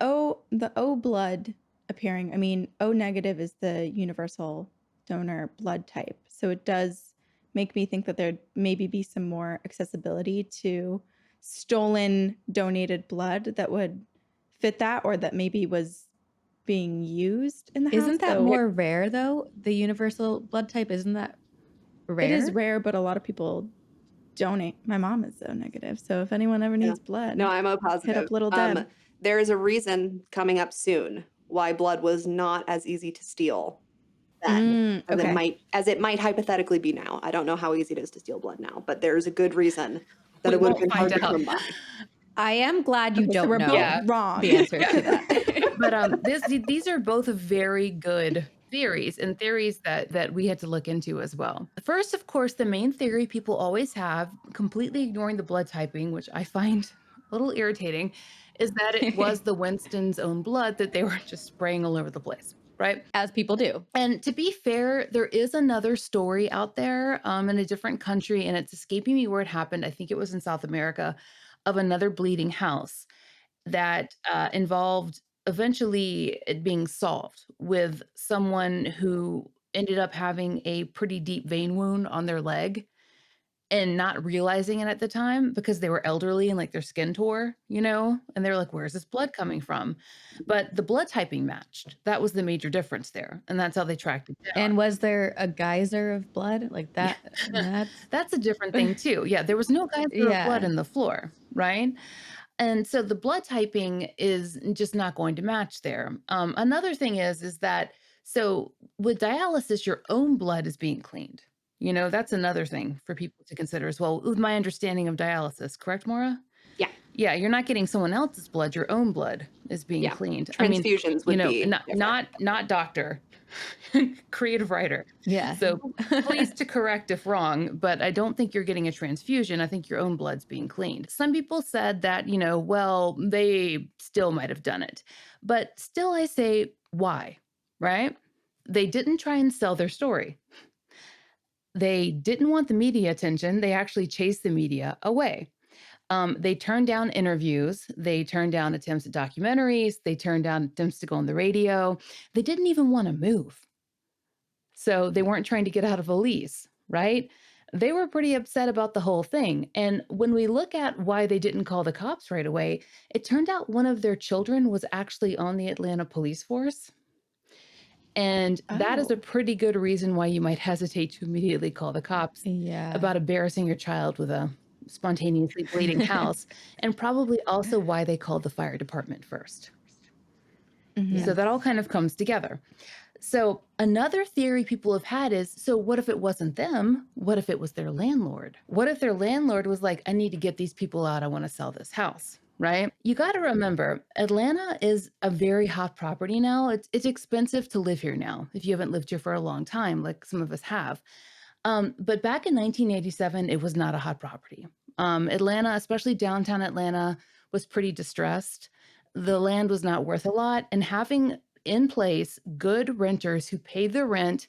O blood appearing, I mean, O negative is the universal donor blood type. So it does make me think that there'd maybe be some more accessibility to stolen donated blood that would fit that, or that maybe was being used in the house. Isn't that So more rare though? The universal blood type, isn't that rare? it is rare, but a lot of people donate. My mom is O negative. So if anyone ever needs blood, No, I'm O positive. hit up little Deb. There is a reason coming up soon why blood was not as easy to steal then as it might hypothetically be now. I don't know how easy it is to steal blood now, but there's a good reason that We it would have won't been hard to find out. come by. I am glad you Okay, so don't we're know both wrong. the answer to that. But these are both very good theories and theories that we had to look into as well. First, of course, the main theory people always have, completely ignoring the blood typing, which I find a little irritating, is that it was the Winston's own blood that they were just spraying all over the place, right? As people do. And to be fair, there is another story out there in a different country, and it's escaping me where it happened. I think it was in South America, of another bleeding house that involved eventually it being solved with someone who ended up having a pretty deep vein wound on their leg and not realizing it at the time because they were elderly and like their skin tore, and they were like, where's this blood coming from? But the blood typing matched. That was the major difference there. And that's how they tracked it down. And was there a geyser of blood like that? That's a different thing too. Yeah, there was no geyser of blood in the floor, right? And so the blood typing is just not going to match there. Another thing is that, so with dialysis, your own blood is being cleaned. That's another thing for people to consider as well, with my understanding of dialysis, correct, Maura? Yeah. Yeah, you're not getting someone else's blood, your own blood is being cleaned. Transfusions would be not doctor, creative writer. Yeah. So please to correct if wrong, but I don't think you're getting a transfusion. I think your own blood's being cleaned. Some people said that, well, they still might have done it. But still I say, why, right? They didn't try and sell their story. They didn't want the media attention. They actually chased the media away. They turned down interviews. They turned down attempts at documentaries. They turned down attempts to go on the radio. They didn't even want to move. So they weren't trying to get out of a lease, right? They were pretty upset about the whole thing. And when we look at why they didn't call the cops right away, it turned out one of their children was actually on the Atlanta police force. And that is a Oh, pretty good reason why you might hesitate to immediately call the cops Yeah. about embarrassing your child with a spontaneously bleeding house, and probably also why they called the fire department first. mhm. So Yes. that all kind of comes together. So another theory people have had is, so what if it wasn't them? What if it was their landlord? What if their landlord was like, I need to get these people out. I want to sell this house, right? You got to remember, Atlanta is a very hot property now. It's expensive to live here now if you haven't lived here for a long time, like some of us have. But back in 1987, it was not a hot property. Atlanta, especially downtown Atlanta, was pretty distressed. The land was not worth a lot, and having in place good renters who paid their rent,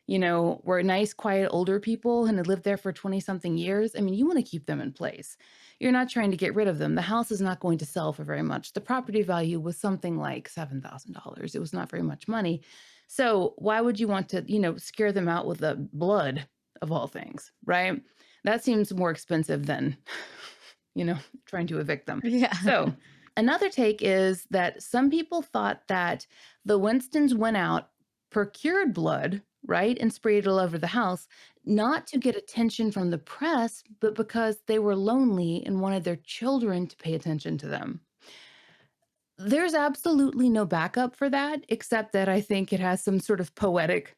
were nice, quiet older people and had lived there for 20 something years. I mean, you want to keep them in place. You're not trying to get rid of them. The house is not going to sell for very much. The property value was something like $7,000. It was not very much money. So why would you want to, scare them out with the blood of all things, right? That seems more expensive than, trying to evict them. Yeah. So another take is that some people thought that the Winstons went out, procured blood, right, and sprayed it all over the house, not to get attention from the press, but because they were lonely and wanted their children to pay attention to them. There's absolutely no backup for that, except that I think it has some sort of poetic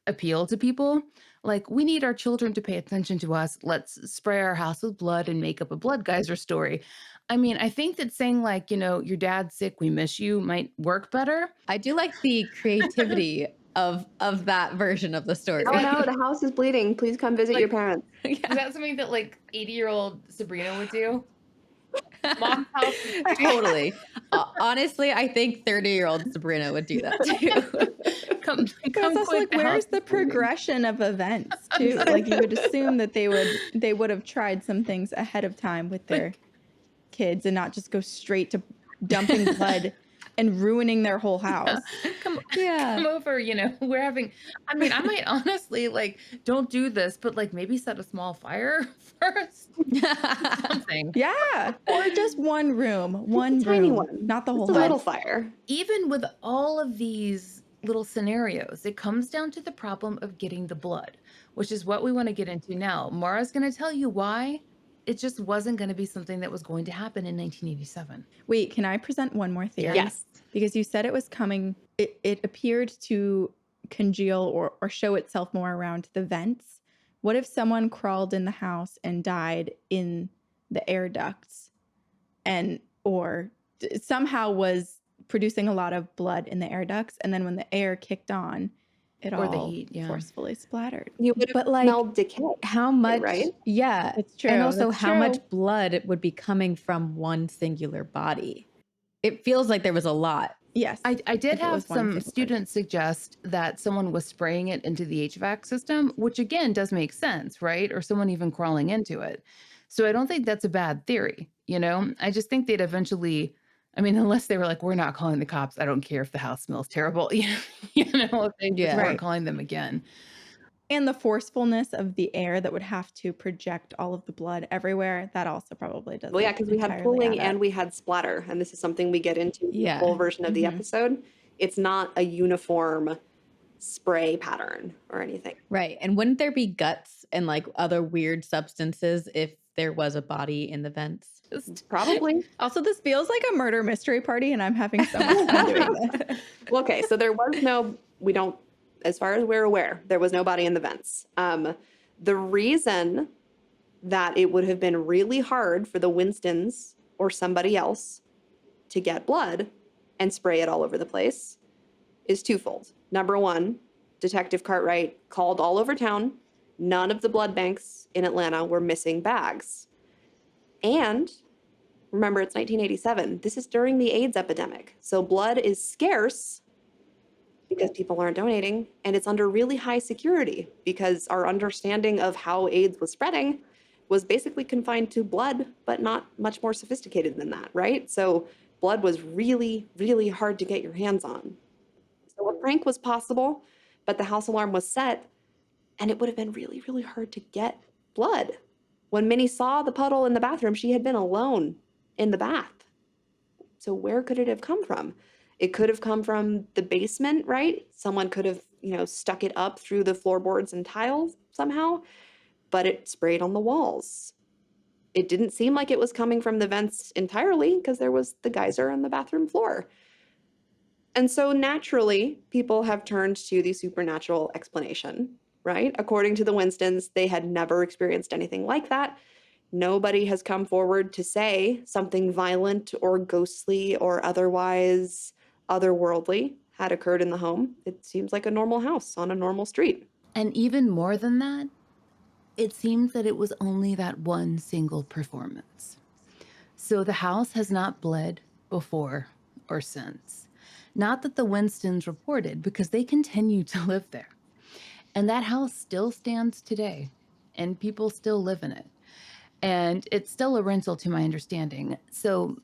appeal to people. Like, we need our children to pay attention to us. Let's spray our house with blood and make up a blood geyser story. I mean, I think that saying, like, your dad's sick, we miss you might work better. I do like the creativity of that version of the Oh story. no, the house is bleeding. Please come visit your Like, parents. is Yeah. that something that like 80-year-old Sabrina would do? Mom's house is Totally. Honestly, I think 30-year-old Sabrina would do that too. come But it's come also quick, like, the house where's is the bleeding. progression of events too? Like you would assume that they would have tried some things ahead of time with their Like, kids and not just go straight to dumping blood and ruining their whole yeah, house. come Yeah. come over, we're having I mean, I might honestly, like, don't do this, but, like, maybe set a small fire first, something. Yeah, or just one room, Just a tiny one. not the Just whole a little house. fire. Even with all of these little scenarios, it comes down to the problem of getting the blood, which is what we wanna get into now. Mara's gonna tell you why it just wasn't gonna be something that was going to happen in 1987. Wait, can I present one more theory? Yes. Because you said it was coming, it appeared to congeal or show itself more around the vents. What if someone crawled in the house and died in the air ducts and or somehow was producing a lot of blood in the air ducts, and then when the air kicked on, it Or the all heat, yeah. forcefully splattered? You would But have like smelled decay, how much right? yeah. That's true. And also That's how true. much blood would be coming from one singular body. It feels like there was a lot. Yes. I did if it have was one some single person. students suggest that someone was spraying it into the HVAC system, which again does make sense, right? Or someone even crawling into it. So I don't think that's a bad theory, I just think they'd eventually, I mean, unless they were like, we're not calling the cops. I don't care if the house smells terrible. If they just Yeah. weren't Right. calling them again. And the forcefulness of the air that would have to project all of the blood everywhere, that also probably doesn't Well, yeah, because we had entirely pooling add up. and we had splatter, and this is something we get into in the Yeah. full version of the Mhm. episode. It's not a uniform spray pattern or anything. Right. And wouldn't there be guts and like other weird substances if there was a body in the vents? Just Probably. Also, this feels like a murder mystery party, and I'm having so much fun doing this. Well, okay, so there was no, we don't, as far as we're aware, there was no body in the vents. The reason that it would have been really hard for the Winstons or somebody else to get blood and spray it all over the place is twofold. Number one, Detective Cartwright called all over town. None of the blood banks in Atlanta were missing bags. And remember, it's 1987. This is during the AIDS epidemic. So blood is scarce because people aren't donating, and it's under really high security because our understanding of how AIDS was spreading was basically confined to blood, but not much more sophisticated than that, right? So blood was really, really hard to get your hands on. So a prank was possible, but the house alarm was set, and it would have been really, really hard to get blood. When Minnie saw the puddle in the bathroom, she had been alone in the bath. So where could it have come from? It could have come from the basement, right? Someone could have, stuck it up through the floorboards and tiles somehow, but it sprayed on the walls. It didn't seem like it was coming from the vents entirely because there was the geyser on the bathroom floor. And so naturally, people have turned to the supernatural explanation, right? According to the Winstons, they had never experienced anything like that. Nobody has come forward to say something violent or ghostly or otherwise otherworldly had occurred in the home. It seems like a normal house on a normal street. And even more than that, it seems that it was only that one single performance. So the house has not bled before or since. Not that the Winstons reported, because they continue to live there. And that house still stands today, and people still live in it. And it's still a rental to my understanding. So,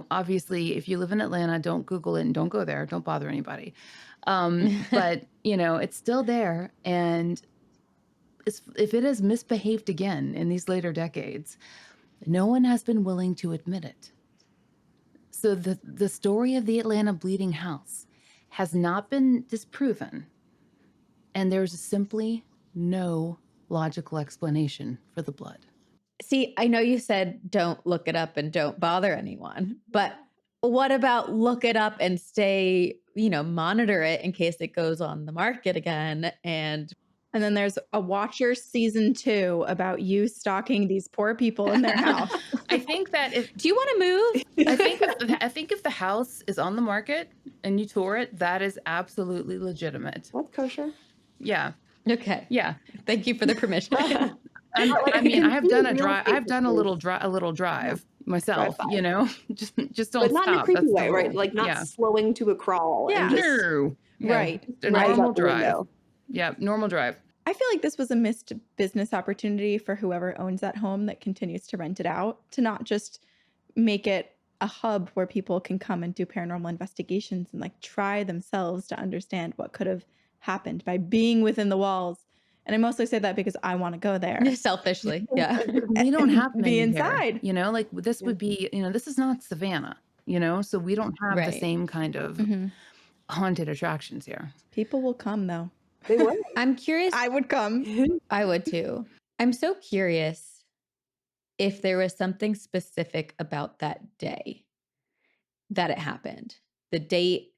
obviously, if you live in Atlanta, don't Google it and don't go there. Don't bother anybody. But, it's still there. And if it has misbehaved again in these later decades, no one has been willing to admit it. So the story of the Atlanta bleeding house has not been disproven. And there's simply no logical explanation for the blood. See, I know you said don't look it up and don't bother anyone, but what about look it up and stay, monitor it in case it goes on the market again? And then there's a Watcher season 2 about you stalking these poor people in their house. I think that do you want to move? I think if the house is on the market and you tour it, that is absolutely legitimate. That's kosher. Yeah. Okay. Yeah. Thank you for the permission. I mean, I have done a drive. I've done a little drive myself. Just don't but not stop. in a creepy That's the way, right? rule. Like not Yeah. slowing to a crawl and Yeah. just No. Yeah, Right. just a Right. normal out the drive. window. Yeah, normal drive. I feel like this was a missed business opportunity for whoever owns that home that continues to rent it out, to not just make it a hub where people can come and do paranormal investigations and like try themselves to understand what could have happened by being within the walls. And I mostly say that because I want to go there. Selfishly. Yeah. We don't have Be many inside. here. Like this would be, this is not Savannah, so we don't have the Right. same kind of Mhm. haunted attractions here. People will come though. They would. I'm curious. I would come. I would too. I'm so curious if there was something specific about that day that it happened. The date,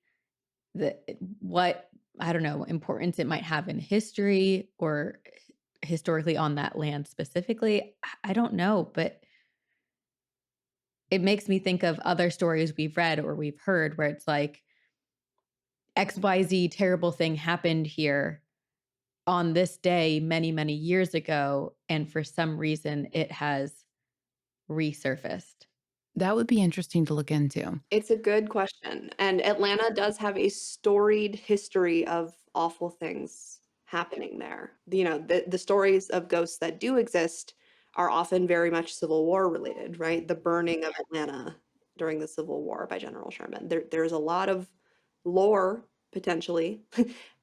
what, I don't know, importance it might have in history or historically on that land specifically. I don't know, but it makes me think of other stories we've read or we've heard where it's like XYZ terrible thing happened here on this day many, many years ago. And for some reason, it has resurfaced. That would be interesting to look into. It's a good question. And Atlanta does have a storied history of awful things happening there. The stories of ghosts that do exist are often very much Civil War related, right? The burning of Atlanta during the Civil War by General Sherman. There's a lot of lore potentially.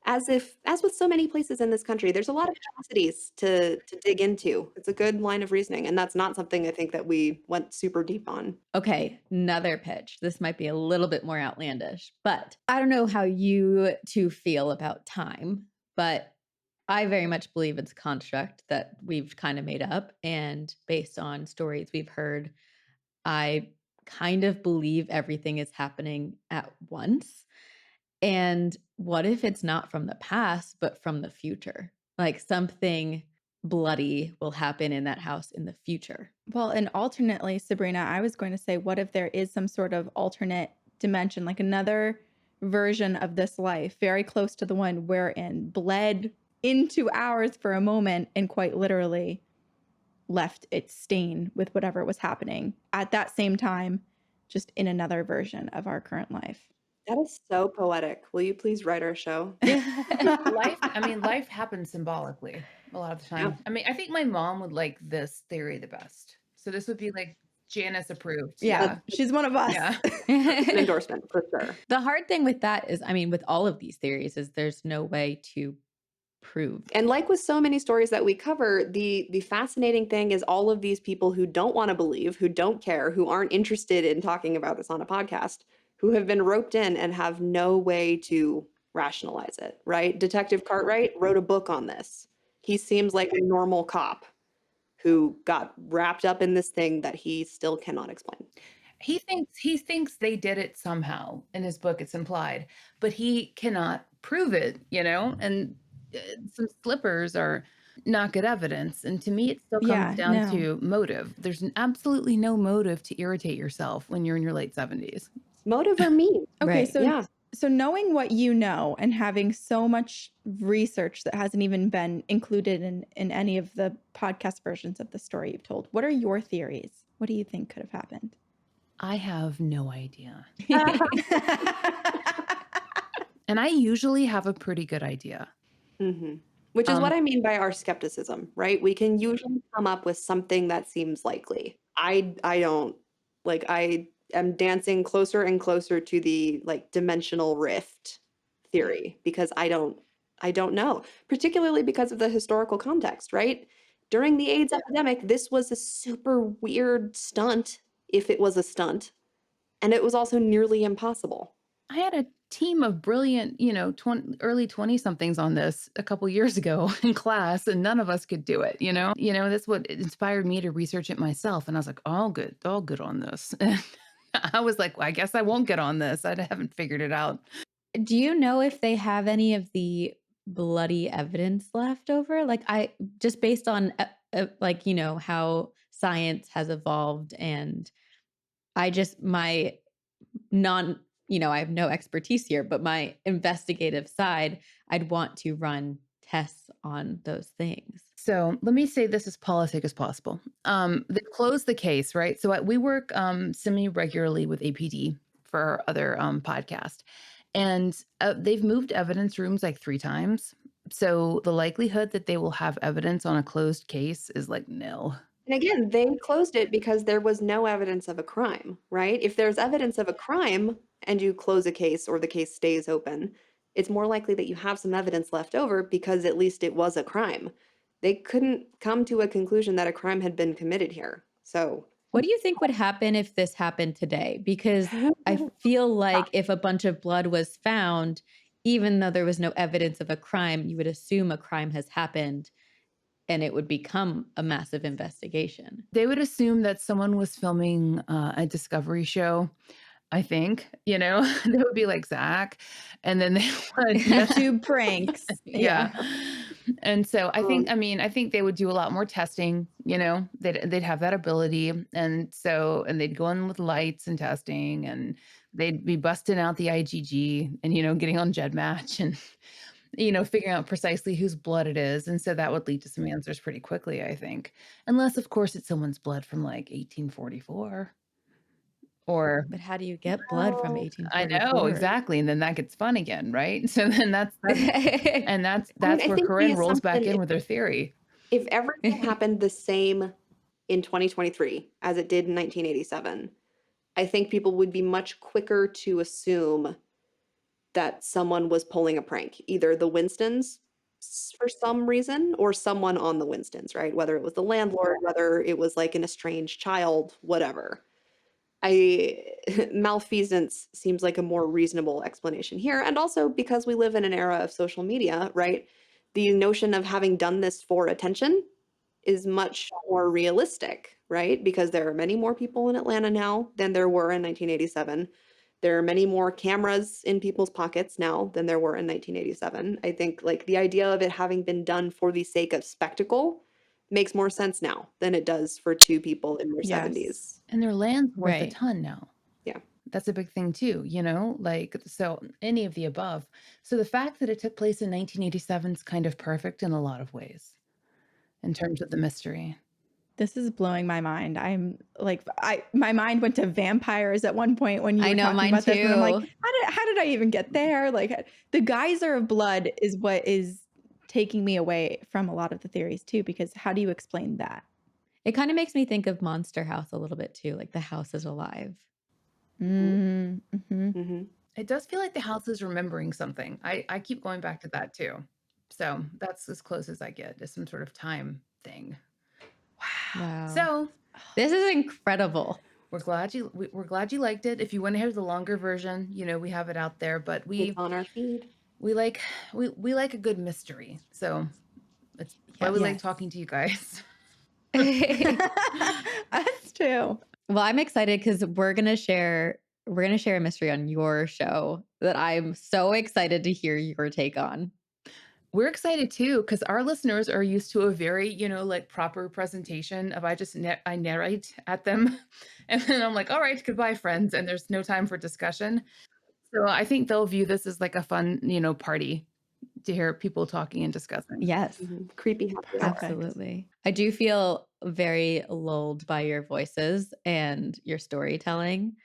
As with so many places in this country, there's a lot of atrocities to dig into. It's a good line of reasoning. And that's not something I think that we went super deep on. Okay, another pitch. This might be a little bit more outlandish, but I don't know how you two feel about time, but I very much believe it's a construct that we've kind of made up. And based on stories we've heard, I kind of believe everything is happening at once. And what if it's not from the past, but from the future? Like something bloody will happen in that house in the future. Well, and alternately, Sabrina, I was going to say, what if there is some sort of alternate dimension, like another version of this life, very close to the one we're in, bled into ours for a moment and quite literally left its stain with whatever was happening at that same time, just in another version of our current life. That is so poetic. Will you please write our show? Life happens symbolically a lot of the time. Yeah. I think my mom would like this theory the best. So this would be like Janice approved. Yeah, she's one of us. Yeah. An endorsement for sure. The hard thing with that is, with all of these theories, is there's no way to proved. And like with so many stories that we cover, the fascinating thing is all of these people who don't want to believe, who don't care, who aren't interested in talking about this on a podcast, who have been roped in and have no way to rationalize it, right? Detective Cartwright wrote a book on this. He seems like a normal cop who got wrapped up in this thing that he still cannot explain. He thinks they did it somehow. In his book, it's implied, but he cannot prove it, and some slippers are not good evidence. And to me, it still comes Yeah, down no. to motive. There's absolutely no motive to irritate yourself when you're in your late 70s. Motive or mean? Okay, Right. so Yeah. so knowing what you know and having so much research that hasn't even been included in any of the podcast versions of the story you've told, what are your theories? What do you think could have happened? I have no idea. And I usually have a pretty good idea. Mhm. Which is what I mean by our skepticism, right? We can usually come up with something that seems likely. I don't like I am dancing closer and closer to the like dimensional rift theory because I don't know, particularly because of the historical context, right? During the AIDS epidemic, this was a super weird stunt, if it was a stunt, and it was also nearly impossible. I had a team of brilliant, early 20 somethings on this a couple years ago in class, and none of us could do it. That's what inspired me to research it myself. And I was like, all good on this. I was like, well, I guess I won't get on this. I haven't figured it out. Do you know if they have any of the bloody evidence left over? Like I just based on like how science has evolved and I just my non I have no expertise here, but my investigative side, I'd want to run tests on those things. So let me say this as politic as possible. They closed the case, right? So we work semi regularly with APD for our other podcast, and they've moved evidence rooms like 3 times. So the likelihood that they will have evidence on a closed case is like nil. And again, they closed it because there was no evidence of a crime, right? If there's evidence of a crime and you close a case or the case stays open, it's more likely that you have some evidence left over because at least it was a crime. They couldn't come to a conclusion that a crime had been committed here. So, What do you think would happen if this happened today? Because I feel like if a bunch of blood was found, even though there was no evidence of a crime, you would assume a crime has happened and it would become a massive investigation. They would assume that someone was filming a discovery show. I think, they would be like Zach, and then they would, YouTube pranks. yeah. Yeah. And so um, I think they would do a lot more testing, they'd have that ability. And they'd go in with lights and testing, and they'd be busting out the IgG and, getting on GEDmatch and, figuring out precisely whose blood it is. And so that would lead to some answers pretty quickly, I think. Unless, of course, it's someone's blood from like 1844 or But how do you get blood from well, I know, 1844? exactly, and then that gets fun again, right? So then that's I mean, I where think the Corinne rolls back assumption in with her theory. if everything happened the same in 2023 as it did in 1987, I think people would be much quicker to assume that someone was pulling a prank, either the Winstons for some reason or someone on the Winstons, right? Whether it was the landlord, whether it was like an estranged child, whatever. I malfeasance seems like a more reasonable explanation here. And also because we live in an era of social media, right? The notion of having done this for attention is much more realistic, right? Because there are many more people in Atlanta now than there were in 1987. There are many more cameras in people's pockets now than there were in 1987. I think like the idea of it having been done for the sake of spectacle makes more sense now than it does for two people in their Yes. 70s. And their land's worth a Right. ton now. Yeah. That's a big thing too, like, so any of the above. So the fact that it took place in 1987 is kind of perfect in a lot of ways in terms of the mystery. This is blowing my mind. I'm like my mind went to vampires at one point when you I were know, talking mine about this, and I'm like, too. how did I even get there? Like the geyser of blood is what is taking me away from a lot of the theories too, because how do you explain that? It kind of makes me think of Monster House a little bit too, like the house is alive. Mm-hmm. Mm-hmm. It does feel like the house is remembering something. I keep going back to that too. So that's as close as I get to some sort of time thing. Wow. So this is incredible. we're glad you liked it. If you want to hear the longer version, we have it out there, but It's on our feed. we like a good mystery. So it's why we like Yes. talking to you guys. Us too. Well, I'm excited because we're gonna share a mystery on your show that I'm so excited to hear your take on. We're excited too, because our listeners are used to a very, like proper presentation of I narrate at them. And then I'm like, all right, goodbye, friends. And there's no time for discussion. So I think they'll view this as like a fun, party to hear people talking and discussing. Yes, Creepy happy hour. absolutely. I do feel very lulled by your voices and your storytelling.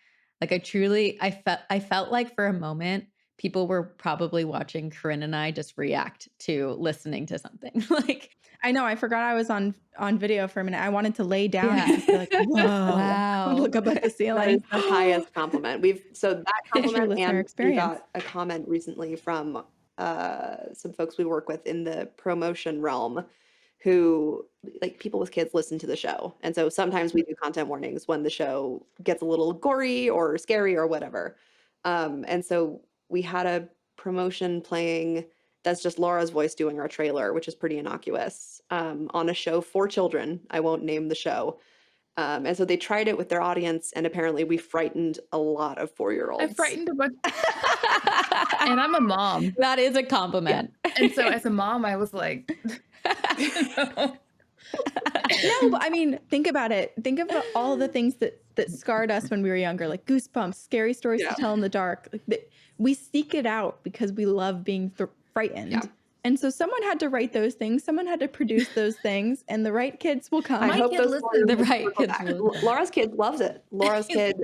Like I felt like for a moment people were probably watching Corinne and I just react to listening to something. Like, I know. I forgot I was on video for a minute. I wanted to lay down Yeah. and just be like, whoa. Wow. Look up at the That is ceiling. the highest compliment. So that It's your compliment, listener and we experience. got a comment recently from some folks we work with in the promotion realm who, like, people with kids listen to the show. And so sometimes we do content warnings when the show gets a little gory or scary or whatever. And so we had a promotion playing that's just Laura's voice doing our trailer, which is pretty innocuous, on a show for children. I won't name the show. And so they tried it with their audience, and apparently we frightened a lot of 4-year-olds. I frightened a bunch. And I'm a mom. That is a compliment. And so as a mom, I was like, No, but I mean, think about it. Think about all the things that scarred us when we were younger, like goosebumps, scary stories to tell in the dark. Like we seek it out because we love being frightened. Yeah. And so someone had to write those things. Someone had to produce those things, and the right kids will come. I hope kid those listened. The right kids will come. Laura's kid loves it. Laura's kid.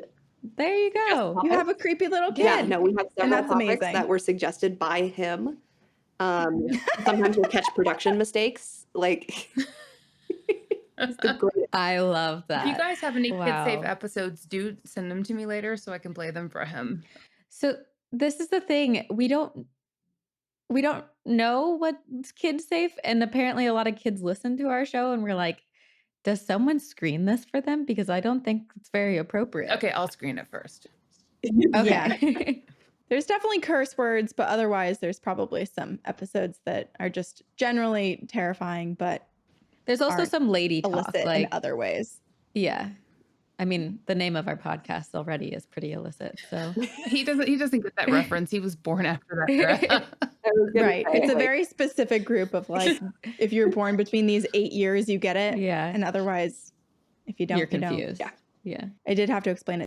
There you go. You have a creepy little kid. Yeah, no, we have several that's topics amazing. that were suggested by him. Sometimes we'll catch production mistakes. Like, it's the great. I love that. if you guys have any kid-safe Wow. episodes, do send them to me later so I can play them for him. So this is the thing. We don't know what's kid safe, and apparently a lot of kids listen to our show and we're like, does someone screen this for them? Because I don't think it's very appropriate. Okay, I'll screen it first. Okay. There's definitely curse words, but otherwise there's probably some episodes that are just generally terrifying, but There's also aren't some lady talk. illicit Like, in other ways. yeah. I mean, the name of our podcast already is pretty illicit. So He doesn't get that reference. He was born after that era. I was gonna Right. say, It's a like, very specific group of like, if you're born between these 8 years, you get it. yeah, And otherwise, if you don't, you're you don't. confused. Yeah. Yeah. I did have to explain it